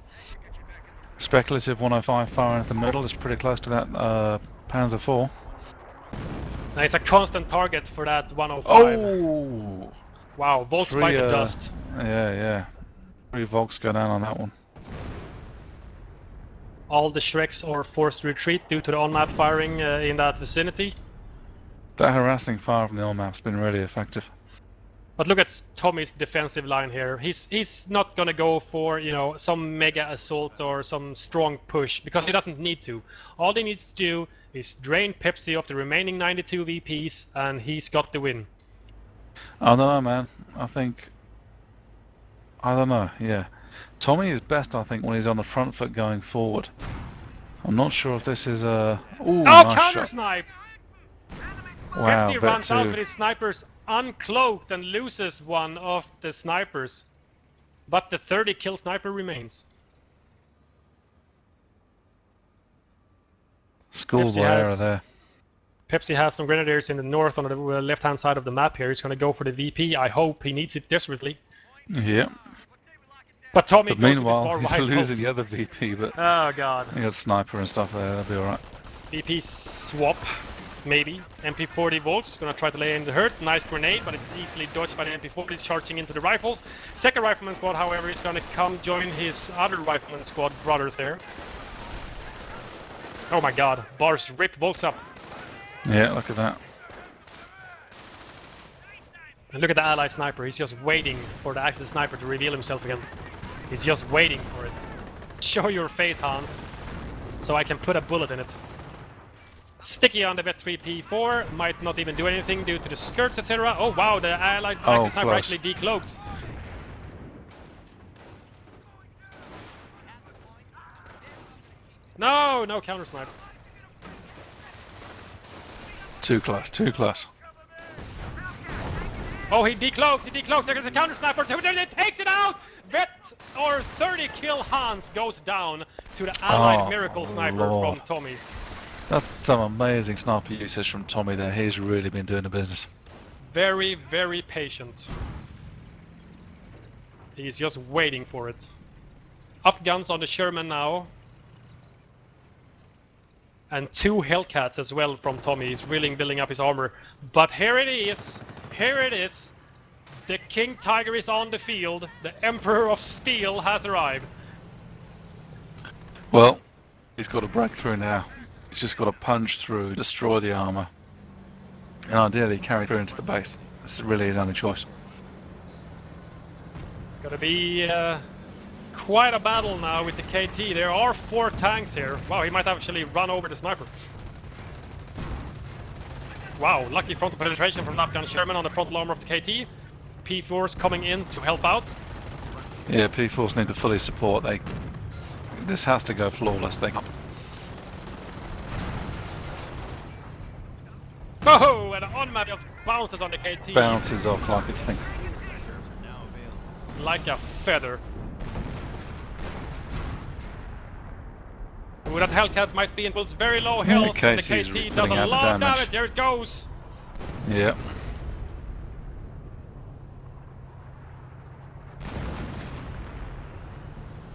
Speculative 105 firing at the middle is pretty close to that Panzer IV. Now it's a constant target for that 105. Oh! Wow, Volks bite the dust. Yeah. 3 Volks go down on that one. All the Shreks are forced to retreat due to the on-map firing in that vicinity. That harassing fire from the on-map's been really effective. But look at Tommy's defensive line here. He's not gonna go for, you know, some mega assault or some strong push because he doesn't need to. All he needs to do is drain Pepsi of the remaining 92 VPs and he's got the win. I don't know, man. I don't know, yeah. Tommy is best, I think, when he's on the front foot going forward. I'm not sure if this is a... Ooh, nice counter shot. snipe! Wow, Pepsi runs out with his snipers uncloaked and loses one of the snipers. But the 30 kill sniper remains. Schoolboy error there. Pepsi has some grenadiers in the north on the left-hand side of the map here. He's going to go for the VP. I hope he needs it desperately. Yeah. But Tommy goes meanwhile, with his he's more losing rifles. the other VP, but Oh god. he got sniper and stuff there, that'll be alright. VP swap, maybe. MP40 Volks, gonna try to lay in the hurt. Nice grenade, but it's easily dodged by the MP40s charging into the rifles. Second rifleman squad, however, is gonna come join his other rifleman squad brothers there. Oh my god, bars rip bolts up. Yeah, look at that. And look at the allied sniper, he's just waiting for the Axis sniper to reveal himself again. He's just waiting for it. Show your face, Hans, so I can put a bullet in it. Sticky on the Vet3P4, might not even do anything due to the skirts, etc. Oh wow, the allied Axis sniper close. actually decloaked. No, no counter snipe. Too close, too close. Oh, he decloaks, there's a counter sniper, it takes it out! Vet or 30 kill Hans goes down to the allied miracle sniper Lord. from Tommy. That's some amazing sniper usage from Tommy there. He's really been doing the business. Very, very patient. He's just waiting for it. Up guns on the Sherman now. And 2 Hellcats as well from Tommy. He's really building up his armor. But here it is. Here it is. The King Tiger is on the field. The Emperor of Steel has arrived. Well, he's got to break through now. He's just got to punch through, destroy the armor, and ideally carry through into the base. This really his only choice. Gonna be quite a battle now with the KT. There are 4 tanks here. Wow, he might actually run over the sniper. Wow, lucky frontal penetration from Afghan Sherman on the frontal armor of the KT. P4s coming in to help out. Yeah, P4s need to fully support. This has to go flawless. Oh, and on-map just bounces on the KT. Bounces off like it's thinking. Like a feather. Ooh, that Hellcat might be in Bull's very low health. Yeah, The KT's KT does putting a out the lot of damage. damage. There it goes. Yeah.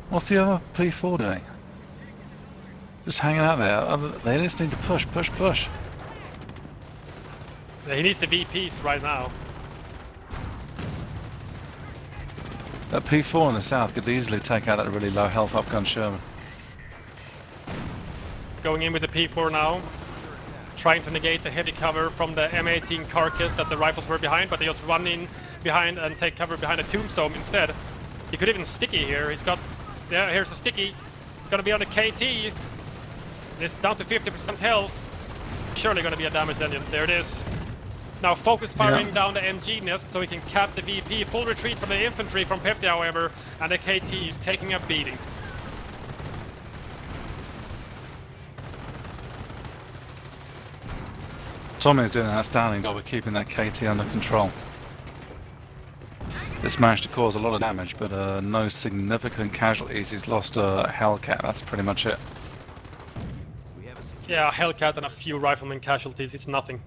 What's the other P4 doing? Just hanging out there. They just need to push, push, push. He needs the VPs right now. That P4 in the south could easily take out that really low health upgun Sherman. Going in with the P4 now. Trying to negate the heavy cover from the M18 carcass that the rifles were behind, but they just run in behind and take cover behind a tombstone instead. He could even sticky here. He's got... Yeah, here's a sticky. Gonna be on the KT. It's down to 50% health. Surely gonna be a damage engine. There it is. Now focus firing down the MG nest so he can cap the VP. Full retreat from the infantry from Pepsi, however, and the KT is taking a beating. Tommy's doing an outstanding job of keeping that KT under control. It's managed to cause a lot of damage, but no significant casualties. He's lost a Hellcat, that's pretty much it. Yeah, Hellcat and a few rifleman casualties, it's nothing.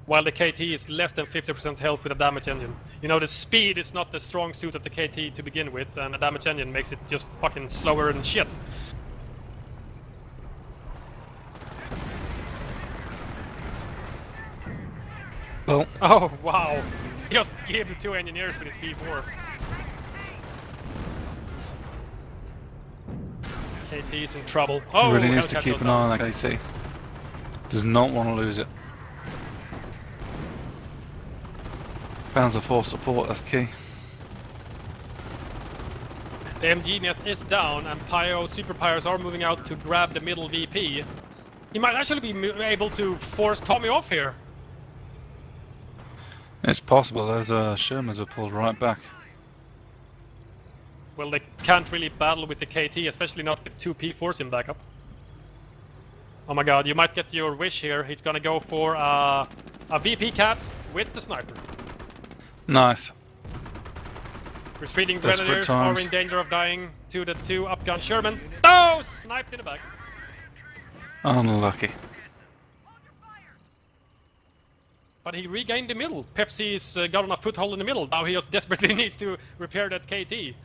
While the KT is less than 50% health with a damage engine. You know, the speed is not the strong suit of the KT to begin with, and a damage engine makes it just fucking slower than shit. Well, Oh, wow. He just gave the 2 engineers with his P4. KT's in trouble. Oh, really needs to Hellcat keep goes an down. eye on that KT. Does not want to lose it. Panzer IV support, that's key. The MG nest is down, and Pyro Super Pyros are moving out to grab the middle VP. He might actually be able to force Tommy off here. It's possible, those Shermans are pulled right back. Well, they can't really battle with the KT, especially not with 2 P4s in backup. Oh my god, you might get your wish here. He's gonna go for a VP cap with the sniper. Nice. Retreating Desperate Grenadiers times. are in danger of dying to the 2 upgun Shermans. No! Sniped in the back. Unlucky. But he regained the middle. Pepsi's got on a foothold in the middle. Now he just desperately needs to repair that KT.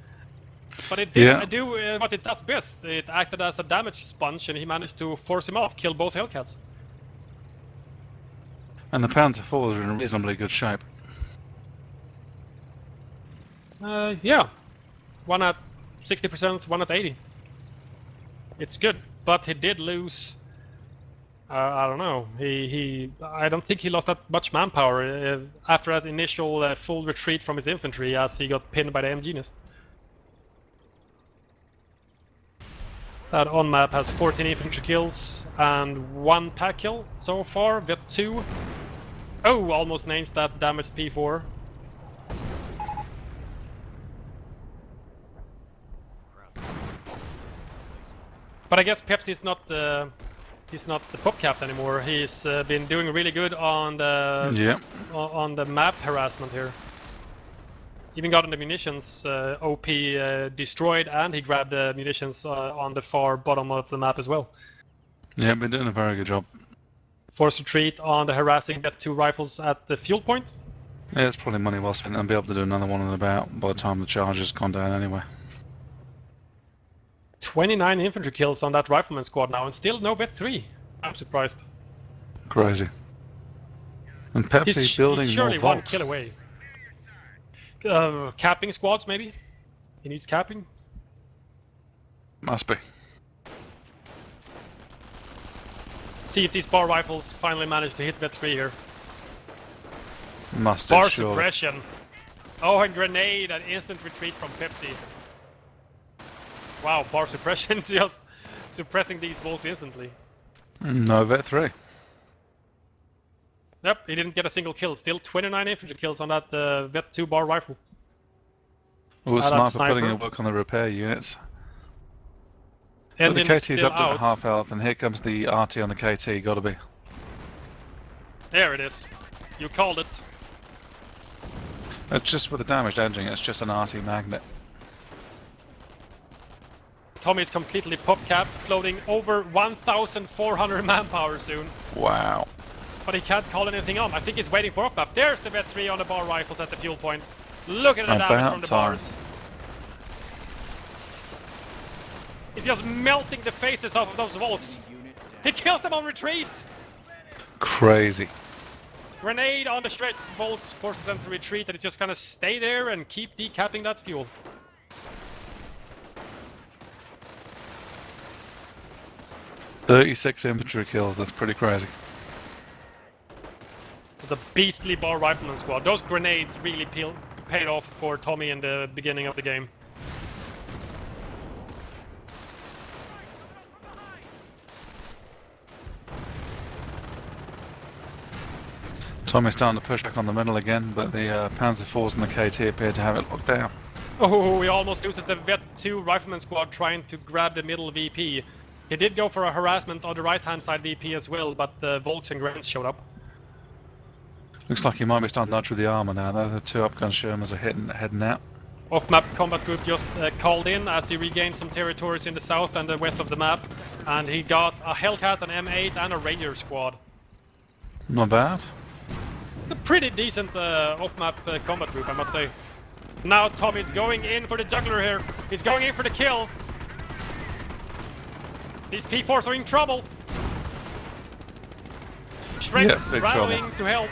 But it did do what it does best. It acted as a damage sponge, and he managed to force him off, kill both Hellcats. And the Panzer IVs are in reasonably good shape. Yeah. One at 60%, one at 80. It's good. but he did lose. I don't know. I don't think he lost that much manpower after that initial full retreat from his infantry, as he got pinned by the MG-ness. That on map has 14 infantry kills and 1 pack kill so far. Vet 2. Oh, almost nails that damaged P4. But I guess Pepsi is not the he's not the pop cap anymore. He's been doing really good on the map harassment here. Even gotten the munitions OP destroyed, and he grabbed the munitions on the far bottom of the map as well. Yeah, been doing a very good job. Force retreat on the harassing Vet 2 rifles at the fuel point. Yeah, it's probably money well spent, and be able to do another one in about by the time the charge has gone down anyway. 29 infantry kills on that rifleman squad now, and still no Vet 3. I'm surprised. Crazy. And Pepsi building he's surely more one vaults. kill away. Capping squads, maybe? He needs capping? Must be. See if these bar rifles finally manage to hit Vet 3 here. Must Bar it, surely. suppression. Oh, and grenade and instant retreat from Pepsi. Wow, bar suppression just suppressing these bolts instantly. No Vet 3. Yep, he didn't get a single kill. Still 29 infantry kills on that Vet 2 bar rifle. Oh, that sniper putting sniper. in work on the repair units. But the Engine's KT's still up to out. half health, and here comes the RT on the KT, gotta be. There it is. You called it. It's just with the damaged engine, it's just an RT magnet. Tommy's completely pop-capped, floating over 1,400 manpower soon. Wow. But he can't call anything on. I think he's waiting for up. There's the Vet 3 on the bar rifles at the fuel point. Look at the damage About from the time. bars. He's just melting the faces off of those volks. He kills them on retreat! Crazy. Grenade on the straight volks forces them to retreat, and it's just gonna stay there and keep decapping that fuel. "36 infantry kills, that's pretty crazy. It's a beastly bar rifleman squad. Those grenades really paid off for Tommy in the beginning of the game. Tommy's starting to push back on the middle again, but the Panzer IVs and the KT appear to have it locked down. Oh, we almost lose the Vet 2 rifleman squad trying to grab the middle VP. He did go for a harassment on the right-hand side VP as well, but the Volks and Grants showed up. Looks like he might be starting to nudge with the armour now. The 2 upgun Shermans are heading out. Off-map combat group just called in as he regained some territories in the south and the west of the map, and he got a Hellcat, an M8, and a Ranger squad. Not bad. It's a pretty decent off-map combat group, I must say. Now Tommy's going in for the juggler here. He's going in for the kill. These P4s are in trouble. Shrek's big rallying trouble. to help.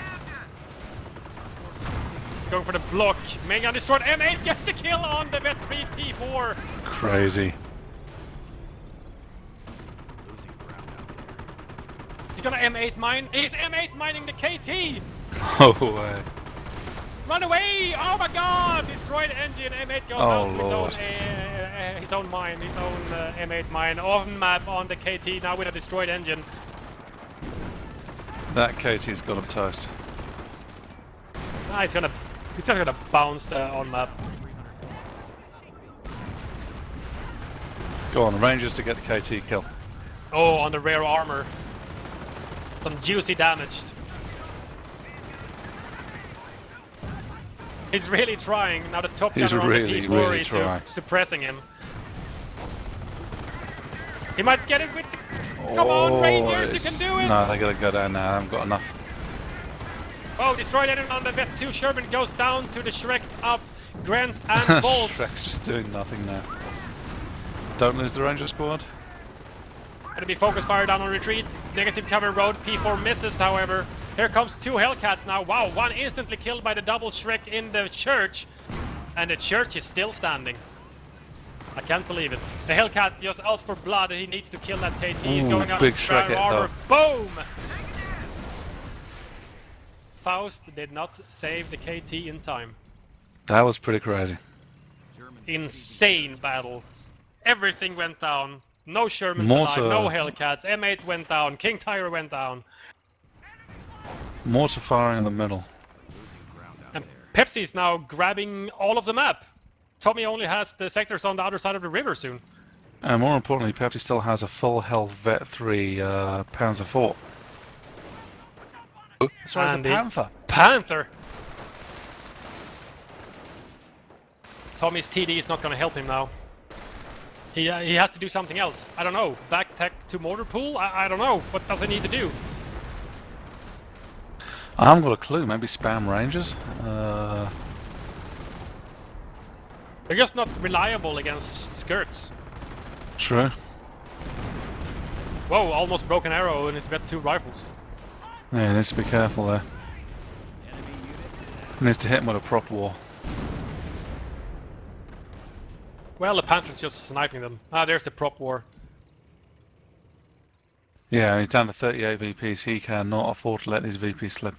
Going for the block. Main gun destroyed. M8 gets the kill on the Vet 3 P4. Crazy. He's gonna M8 mine. He's M8 mining the KT. Oh, way. Run away! Oh my god! Destroyed engine. M8 goes Oh, down to Lord. his own mine. His own M8 mine. On map on the KT now with a destroyed engine. That KT's got him toast. Ah, it's just gonna bounce on map. Go on, Rangers to get the KT kill. Oh, on the rear armor. Some juicy damage. He's really trying. Now the top He's gunner on really, the P4 really is trying. suppressing him. He might get it with... Come on, Rangers, you can do it! No, they gotta go down now. I haven't got enough. Oh, destroyed engine on the Vet 2 Sherman goes down to the Shrek up. Grants and Bolts. Shrek's just doing nothing now. Don't lose the Ranger squad. Gonna be focus fire down on retreat. Negative cover road. P4 misses, however. Here comes 2 Hellcats now. Wow, one instantly killed by the double Shrek in the church. And the church is still standing. I can't believe it. The Hellcat just out for blood. He needs to kill that KT. He's Ooh, going out big of Shrek hit, armor. Boom! Faust did not save the KT in time. That was pretty crazy. Insane battle. Everything went down. No Shermans Mortar. alive, no Hellcats. M8 went down, King Tiger went down. Mortar firing in the middle. And Pepsi is now grabbing all of the map. Tommy only has the sectors on the other side of the river soon. And more importantly, Pepsi still has a full health Vet 3 Panzer IV. Oh, sorry, it's a And the Panther. Panther! Tommy's TD is not going to help him now. He has to do something else. I don't know. Back tech to mortar pool? I don't know. What does he need to do? I haven't got a clue. Maybe spam Rangers? They're just not reliable against skirts. True. Whoa, almost broken arrow and he's got 2 rifles. Yeah, he needs to be careful there. He needs to hit him with a prop war. Well, the Panther's just sniping them. Ah, there's the prop war. Yeah, he's down to 38 VPs. He cannot afford to let these VPs slip.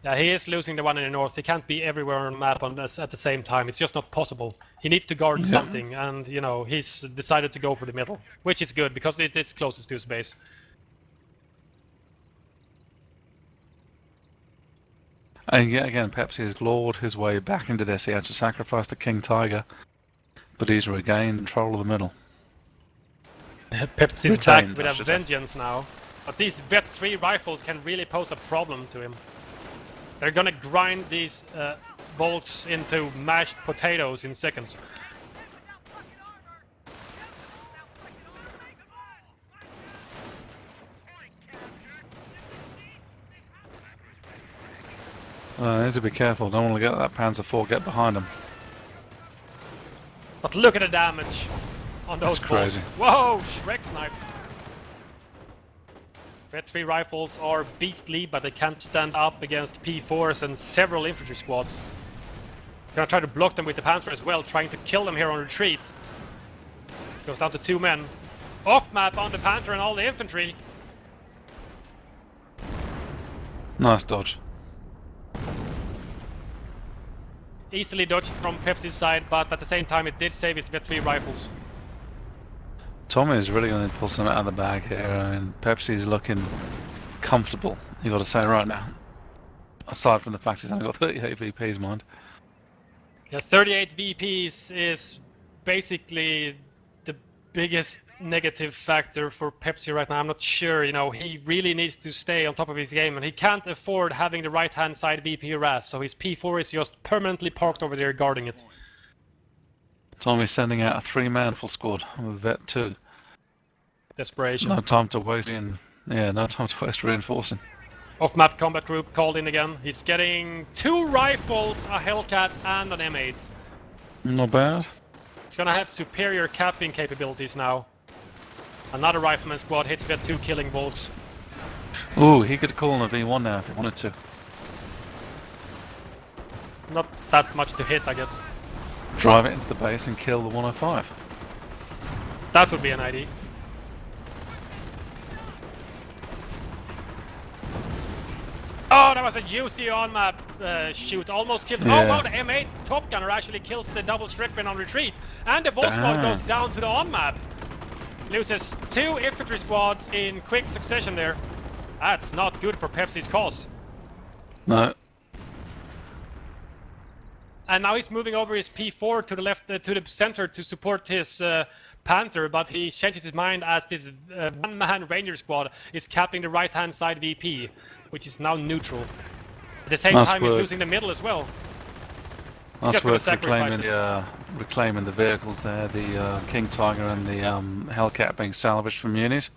Yeah, he is losing the one in the north. He can't be everywhere on the map on this at the same time. It's just not possible. He needs to guard something, and you know he's decided to go for the middle, which is good because it is closest to his base. And yet again, Pepsi has clawed his way back into this. He had to sacrifice the King Tiger, but he's regained control of the middle. Pepsi's Retained, back with I a should say. vengeance now. But these Vet 3 rifles can really pose a problem to him. They're gonna grind these bolts into mashed potatoes in seconds. Needs to be careful. Don't want to get that Panzer IV get behind him. But look at the damage on those That's bolts. crazy. Whoa, Shrek snipe. Vet 3 rifles are beastly, but they can't stand up against P4s and several infantry squads. Gonna try to block them with the Panther as well, trying to kill them here on retreat. Goes down to 2 men. Off map on the Panther and all the infantry. Nice dodge. Easily dodged from Pepsi's side, but at the same time it did save his Vet 3 rifles. Tommy is really going to pull something out of the bag here. I mean, Pepsi's looking comfortable, you got to say right now. Aside from the fact he's only got 38 VPs, mind. Yeah, 38 VPs is basically the biggest negative factor for Pepsi right now. I'm not sure, you know, he really needs to stay on top of his game and he can't afford having the right-hand side VP harass, so his P4 is just permanently parked over there guarding it. Tommy's sending out a 3-man full squad with Vet 2. Desperation. No time to waste no time to waste reinforcing. Off-map combat group called in again. He's getting 2 rifles, a Hellcat and an M8. Not bad. He's gonna have superior capping capabilities now. Another rifleman squad hits Vet 2 killing bolts. Ooh, he could call in a V1 now if he wanted to. Not that much to hit, I guess. Drive it into the base and kill the 105. That would be an idea. Oh, that was a juicy on-map shoot. Almost killed. Yeah. Oh, wow, the M8 Top Gunner actually kills the double Strickman on retreat. And the Volt squad goes down to the on-map. Loses 2 infantry squads in quick succession there. That's not good for Pepsi's cause. No. And now he's moving over his P4 to the left, to the center to support his Panther, but he changes his mind as this one-man Ranger squad is capping the right-hand side VP, which is now neutral. At the same time, he's losing the middle as well. That's worth reclaiming the vehicles there, the King Tiger and the Hellcat being salvaged from unis.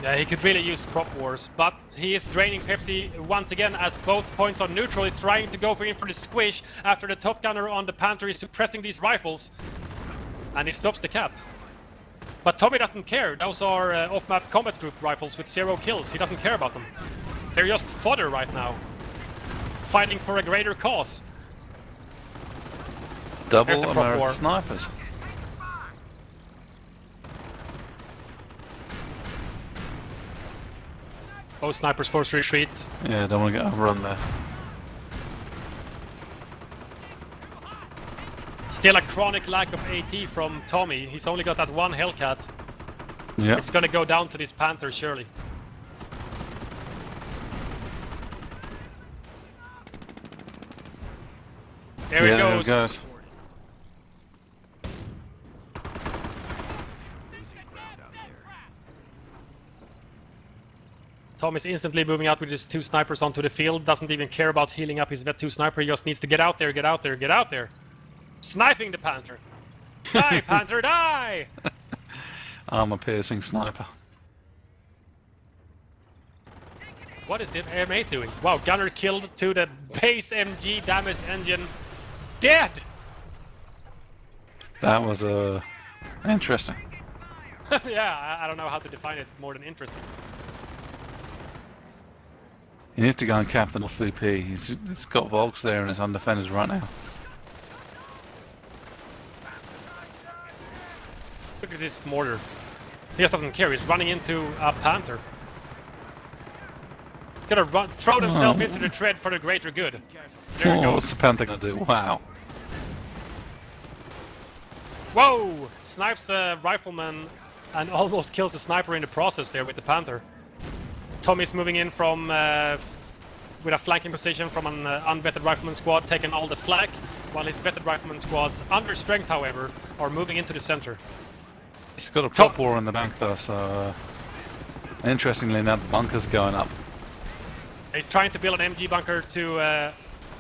Yeah, he could really use prop wars, but he is draining Pepsi once again as both points are neutral. He's trying to go for the squish after the Top Gunner on the Panther is suppressing these rifles. And he stops the cap. But Tommy doesn't care. Those are off-map combat group rifles with 0 kills. He doesn't care about them. They're just fodder right now. Fighting for a greater cause. Double There's the prop American war. snipers. Both snipers forced retreat. Yeah, don't want to get overrun there. Still a chronic lack of AT from Tommy. He's only got that one Hellcat. Yeah. It's gonna go down to this Panther, surely. There it goes. There it goes. Tommy's instantly moving out with his 2 snipers onto the field. Doesn't even care about healing up his Vet 2 sniper. He just needs to get out there, get out there, get out there. Sniping the Panther. Die, Panther, die! Armor-piercing sniper. What is the M8 doing? Wow, gunner killed to the base MG damage engine. Dead! That was interesting. Yeah, I don't know how to define it more than interesting. He needs to go and cap the North VP. He's got Volks there and it's undefended right now. Look at this mortar. He just doesn't care. He's running into a Panther. He's gonna throw himself into the tread for the greater good. There he Oh, goes. what's the Panther gonna do? Wow. Whoa! Snipes the rifleman and almost kills the sniper in the process there with the Panther. Tommy's moving in from with a flanking position from an unvetted rifleman squad, taking all the flak, while his vetted rifleman squads, under strength however, are moving into the center. He's got a prop war in the back though, so interestingly now the bunker's going up. He's trying to build an MG bunker to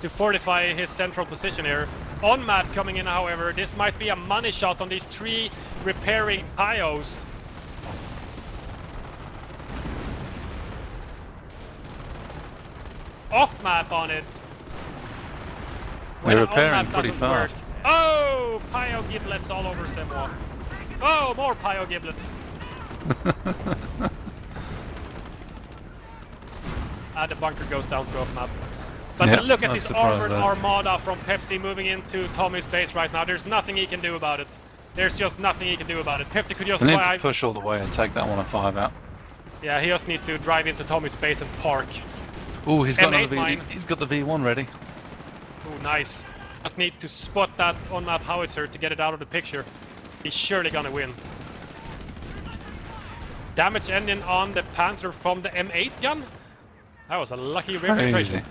fortify his central position here. On map coming in, however, this might be a money shot on these 3 repairing Pios. Off map on it. They're When repairing on-map pretty doesn't work. fast. Oh, Pio giblets all over Semwa. Oh, more Pio giblets. The bunker goes down to off map. But Yeah, look at not this surprised armored there. armada from Pepsi moving into Tommy's base right now. There's nothing he can do about it. There's just nothing he can do about it. Pepsi could just We need to drive. push all the way and take that 105 out. Yeah, he just needs to drive into Tommy's base and park. Ooh, he's got M8 another mine. he's got the V1 ready. Oh, nice. Just need to spot that on-map howitzer to get it out of the picture. He's surely gonna win. Damage engine on the Panther from the M8 gun? That was a lucky rear Crazy. penetration.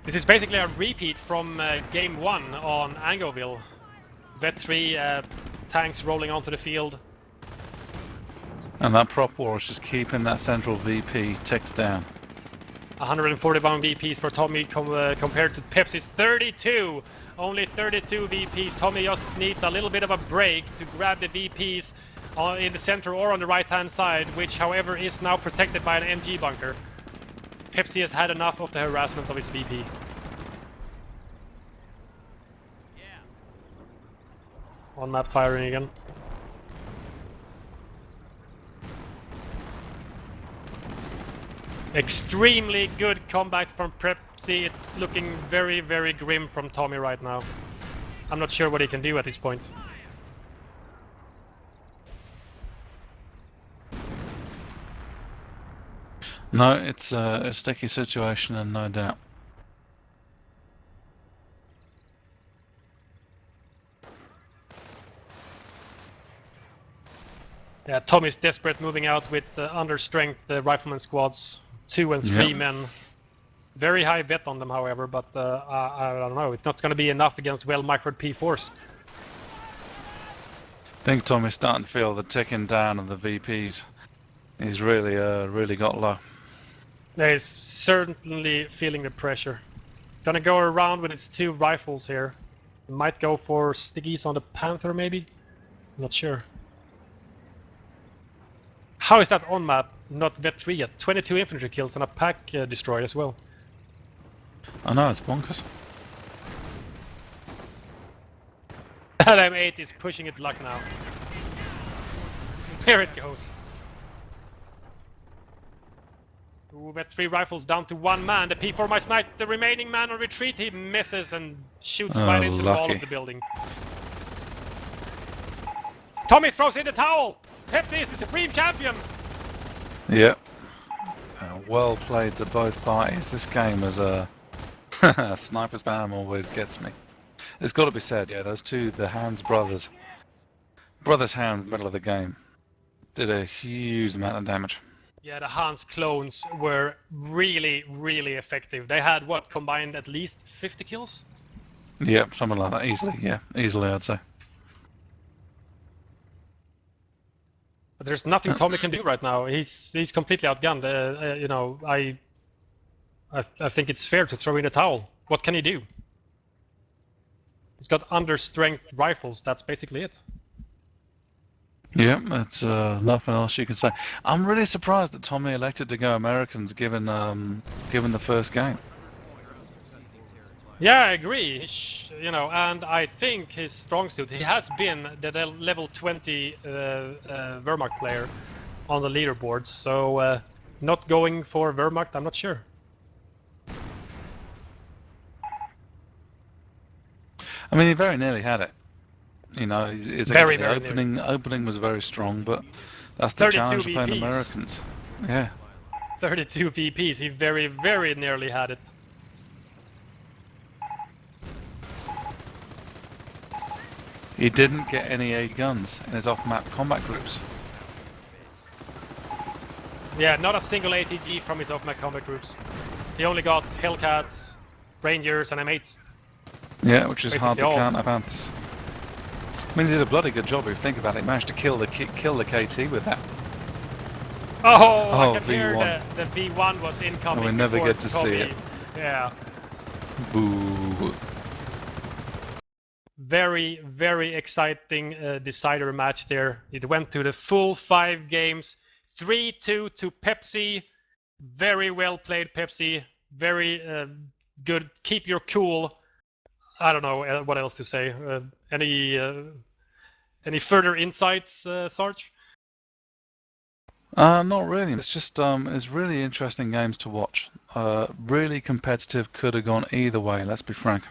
This is basically a repeat from game 1 on Angoville. Vet 3 tanks rolling onto the field. And that prop war is just keeping that central VP ticks down. 141 VPs for Tommy compared to Pepsi's 32. Only 32 VPs. Tommy just needs a little bit of a break to grab the VPs in the center or on the right hand side, which however is now protected by an MG bunker. Pepsi has had enough of the harassment of his VP. On map firing again. Extremely good comeback from Pepsi. It's looking very, very grim from Tommy right now. I'm not sure what he can do at this point. No, it's a sticky situation and no doubt. Yeah, Tommy's desperate, moving out with under strength rifleman squads, 2 and 3 Yep. men. Very high vet on them, however, but I don't know. It's not going to be enough against well microed P4s. I think Tommy's starting to feel the ticking down of the VPs. He's really really got low. He's certainly feeling the pressure. Gonna go around with his 2 rifles here. Might go for stickies on the Panther, maybe? Not sure. How is that on map not vet 3 yet? 22 infantry kills and a pack destroyed as well. I know, it's bonkers. That M8 is pushing its luck now. There it goes. Ooh, with 3 rifles down to 1 man. The P4 might snipe the remaining man on retreat. He misses and shoots right into the wall lucky. of the building. Tommy throws in the towel. Pepsi is the supreme champion. Yep. Well played to both parties. This game was a sniper spam always gets me. It's got to be said, yeah, those two, the Hans brothers, hands in the middle of the game, did a huge amount of damage. Yeah, the Hans clones were really, really effective. They had, what, combined at least 50 kills? Yep, something like that, easily, yeah, easily I'd say. But there's nothing Tommy can do right now. He's completely outgunned. You know, I think it's fair to throw in a towel. What can he do? He's got under-strength rifles. That's basically it. Yep, that's nothing else you can say. I'm really surprised that Tommy elected to go Americans given the first game. Yeah, I agree. You know, and I think his strong suit. He has been the level 20 Wehrmacht player on the leaderboards. So not going for Wehrmacht, I'm not sure. I mean, he very nearly had it. You know, the opening was very strong, but that's the challenge of playing Americans. Yeah. 32 VPs. He very, very nearly had it. He didn't get any A guns in his off-map combat groups. Yeah, not a single ATG from his off-map combat groups. He only got Hellcats, Rangers, and M8s. Yeah, which is hard to Basically count against. I mean, he did a bloody good job if you think about it. He managed to kill the KT with that. Oh, I can hear V1. the V1 was incoming. Oh, we never get to see it. Yeah. Boo. Very, very exciting decider match there. It went to the full 5 games. 3-2 to Pepsi. Very well played, Pepsi. Very good. Keep your cool. I don't know what else to say. Any further insights, Sarge? Not really. It's just it's really interesting games to watch. Really competitive. Could have gone either way. Let's be frank.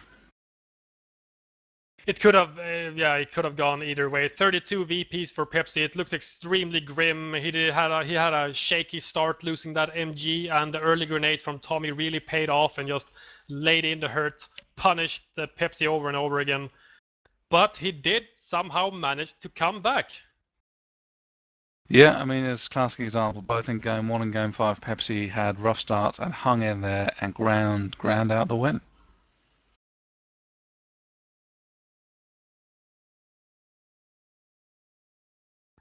It could have, yeah, it could have gone either way. 32 VPs for Pepsi. It looks extremely grim. He had a shaky start, losing that MG, and the early grenades from Tommy really paid off and just laid in the hurt, punished the Pepsi over and over again. But he did somehow manage to come back. Yeah, I mean, it's a classic example. Both in Game 1 and Game 5, Pepsi had rough starts and hung in there and ground out the win.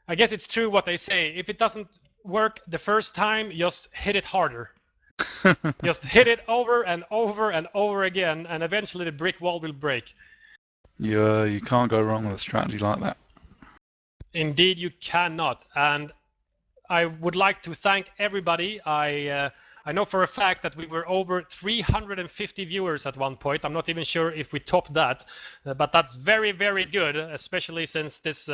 I guess it's true what they say. If it doesn't work the first time, just hit it harder. Just hit it over and over and over again, and eventually the brick wall will break. Yeah, you can't go wrong with a strategy like that. Indeed, you cannot. And I would like to thank everybody. I know for a fact that we were over 350 viewers at one point. I'm not even sure if we topped that, but that's very, very good, especially since this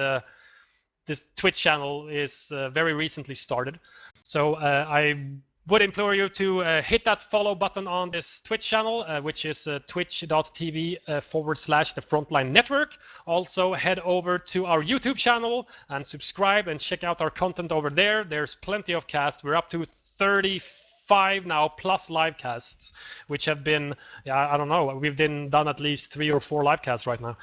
Twitch channel is very recently started. So I would implore you to hit that follow button on this Twitch channel, which is twitch.tv/The Frontline Network. Also head over to our YouTube channel and subscribe and check out our content over there. There's plenty of casts. We're up to 35 now plus live casts, which have been, I don't know, we've done at least 3 or 4 live casts right now.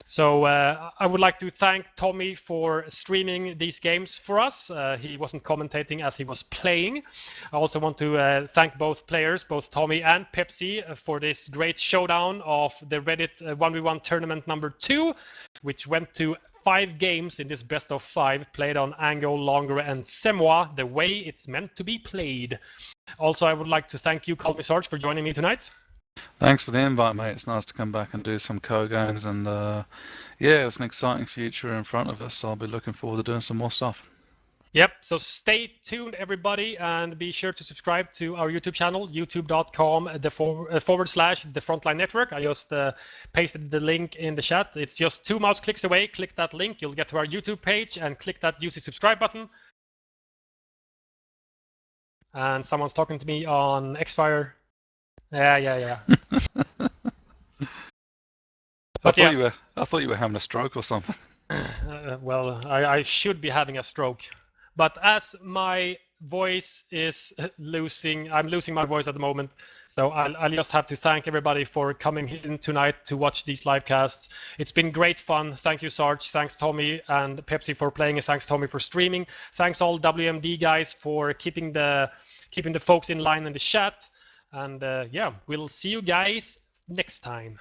So I would like to thank Tommy for streaming these games for us. He wasn't commentating as he was playing. I also want to thank both players, both Tommy and Pepsi, for this great showdown of the Reddit 1v1 tournament number 2, which went to 5 games in this best of 5, played on Angle, Longer, and Semois, the way it's meant to be played. Also, I would like to thank you, Call Me Sarge, for joining me tonight. Thanks for the invite, mate. It's nice to come back and do some co-games, and yeah, it's an exciting future in front of us. I'll be looking forward to doing some more stuff. Yep, so stay tuned, everybody, and be sure to subscribe to our YouTube channel, youtube.com/The Frontline Network. I just pasted the link in the chat. It's just 2 mouse clicks away. Click that link, you'll get to our YouTube page, and click that juicy subscribe button. and someone's talking to me on Xfire. Yeah. I But yeah. thought you were having a stroke or something. Well, I should be having a stroke, but as my voice is I'm losing my voice at the moment. So I'll just have to thank everybody for coming in tonight to watch these live casts. It's been great fun. Thank you, Sarge. Thanks, Tommy and Pepsi for playing, and thanks, Tommy, for streaming. Thanks all WMD guys for keeping the folks in line in the chat. And yeah, we'll see you guys next time.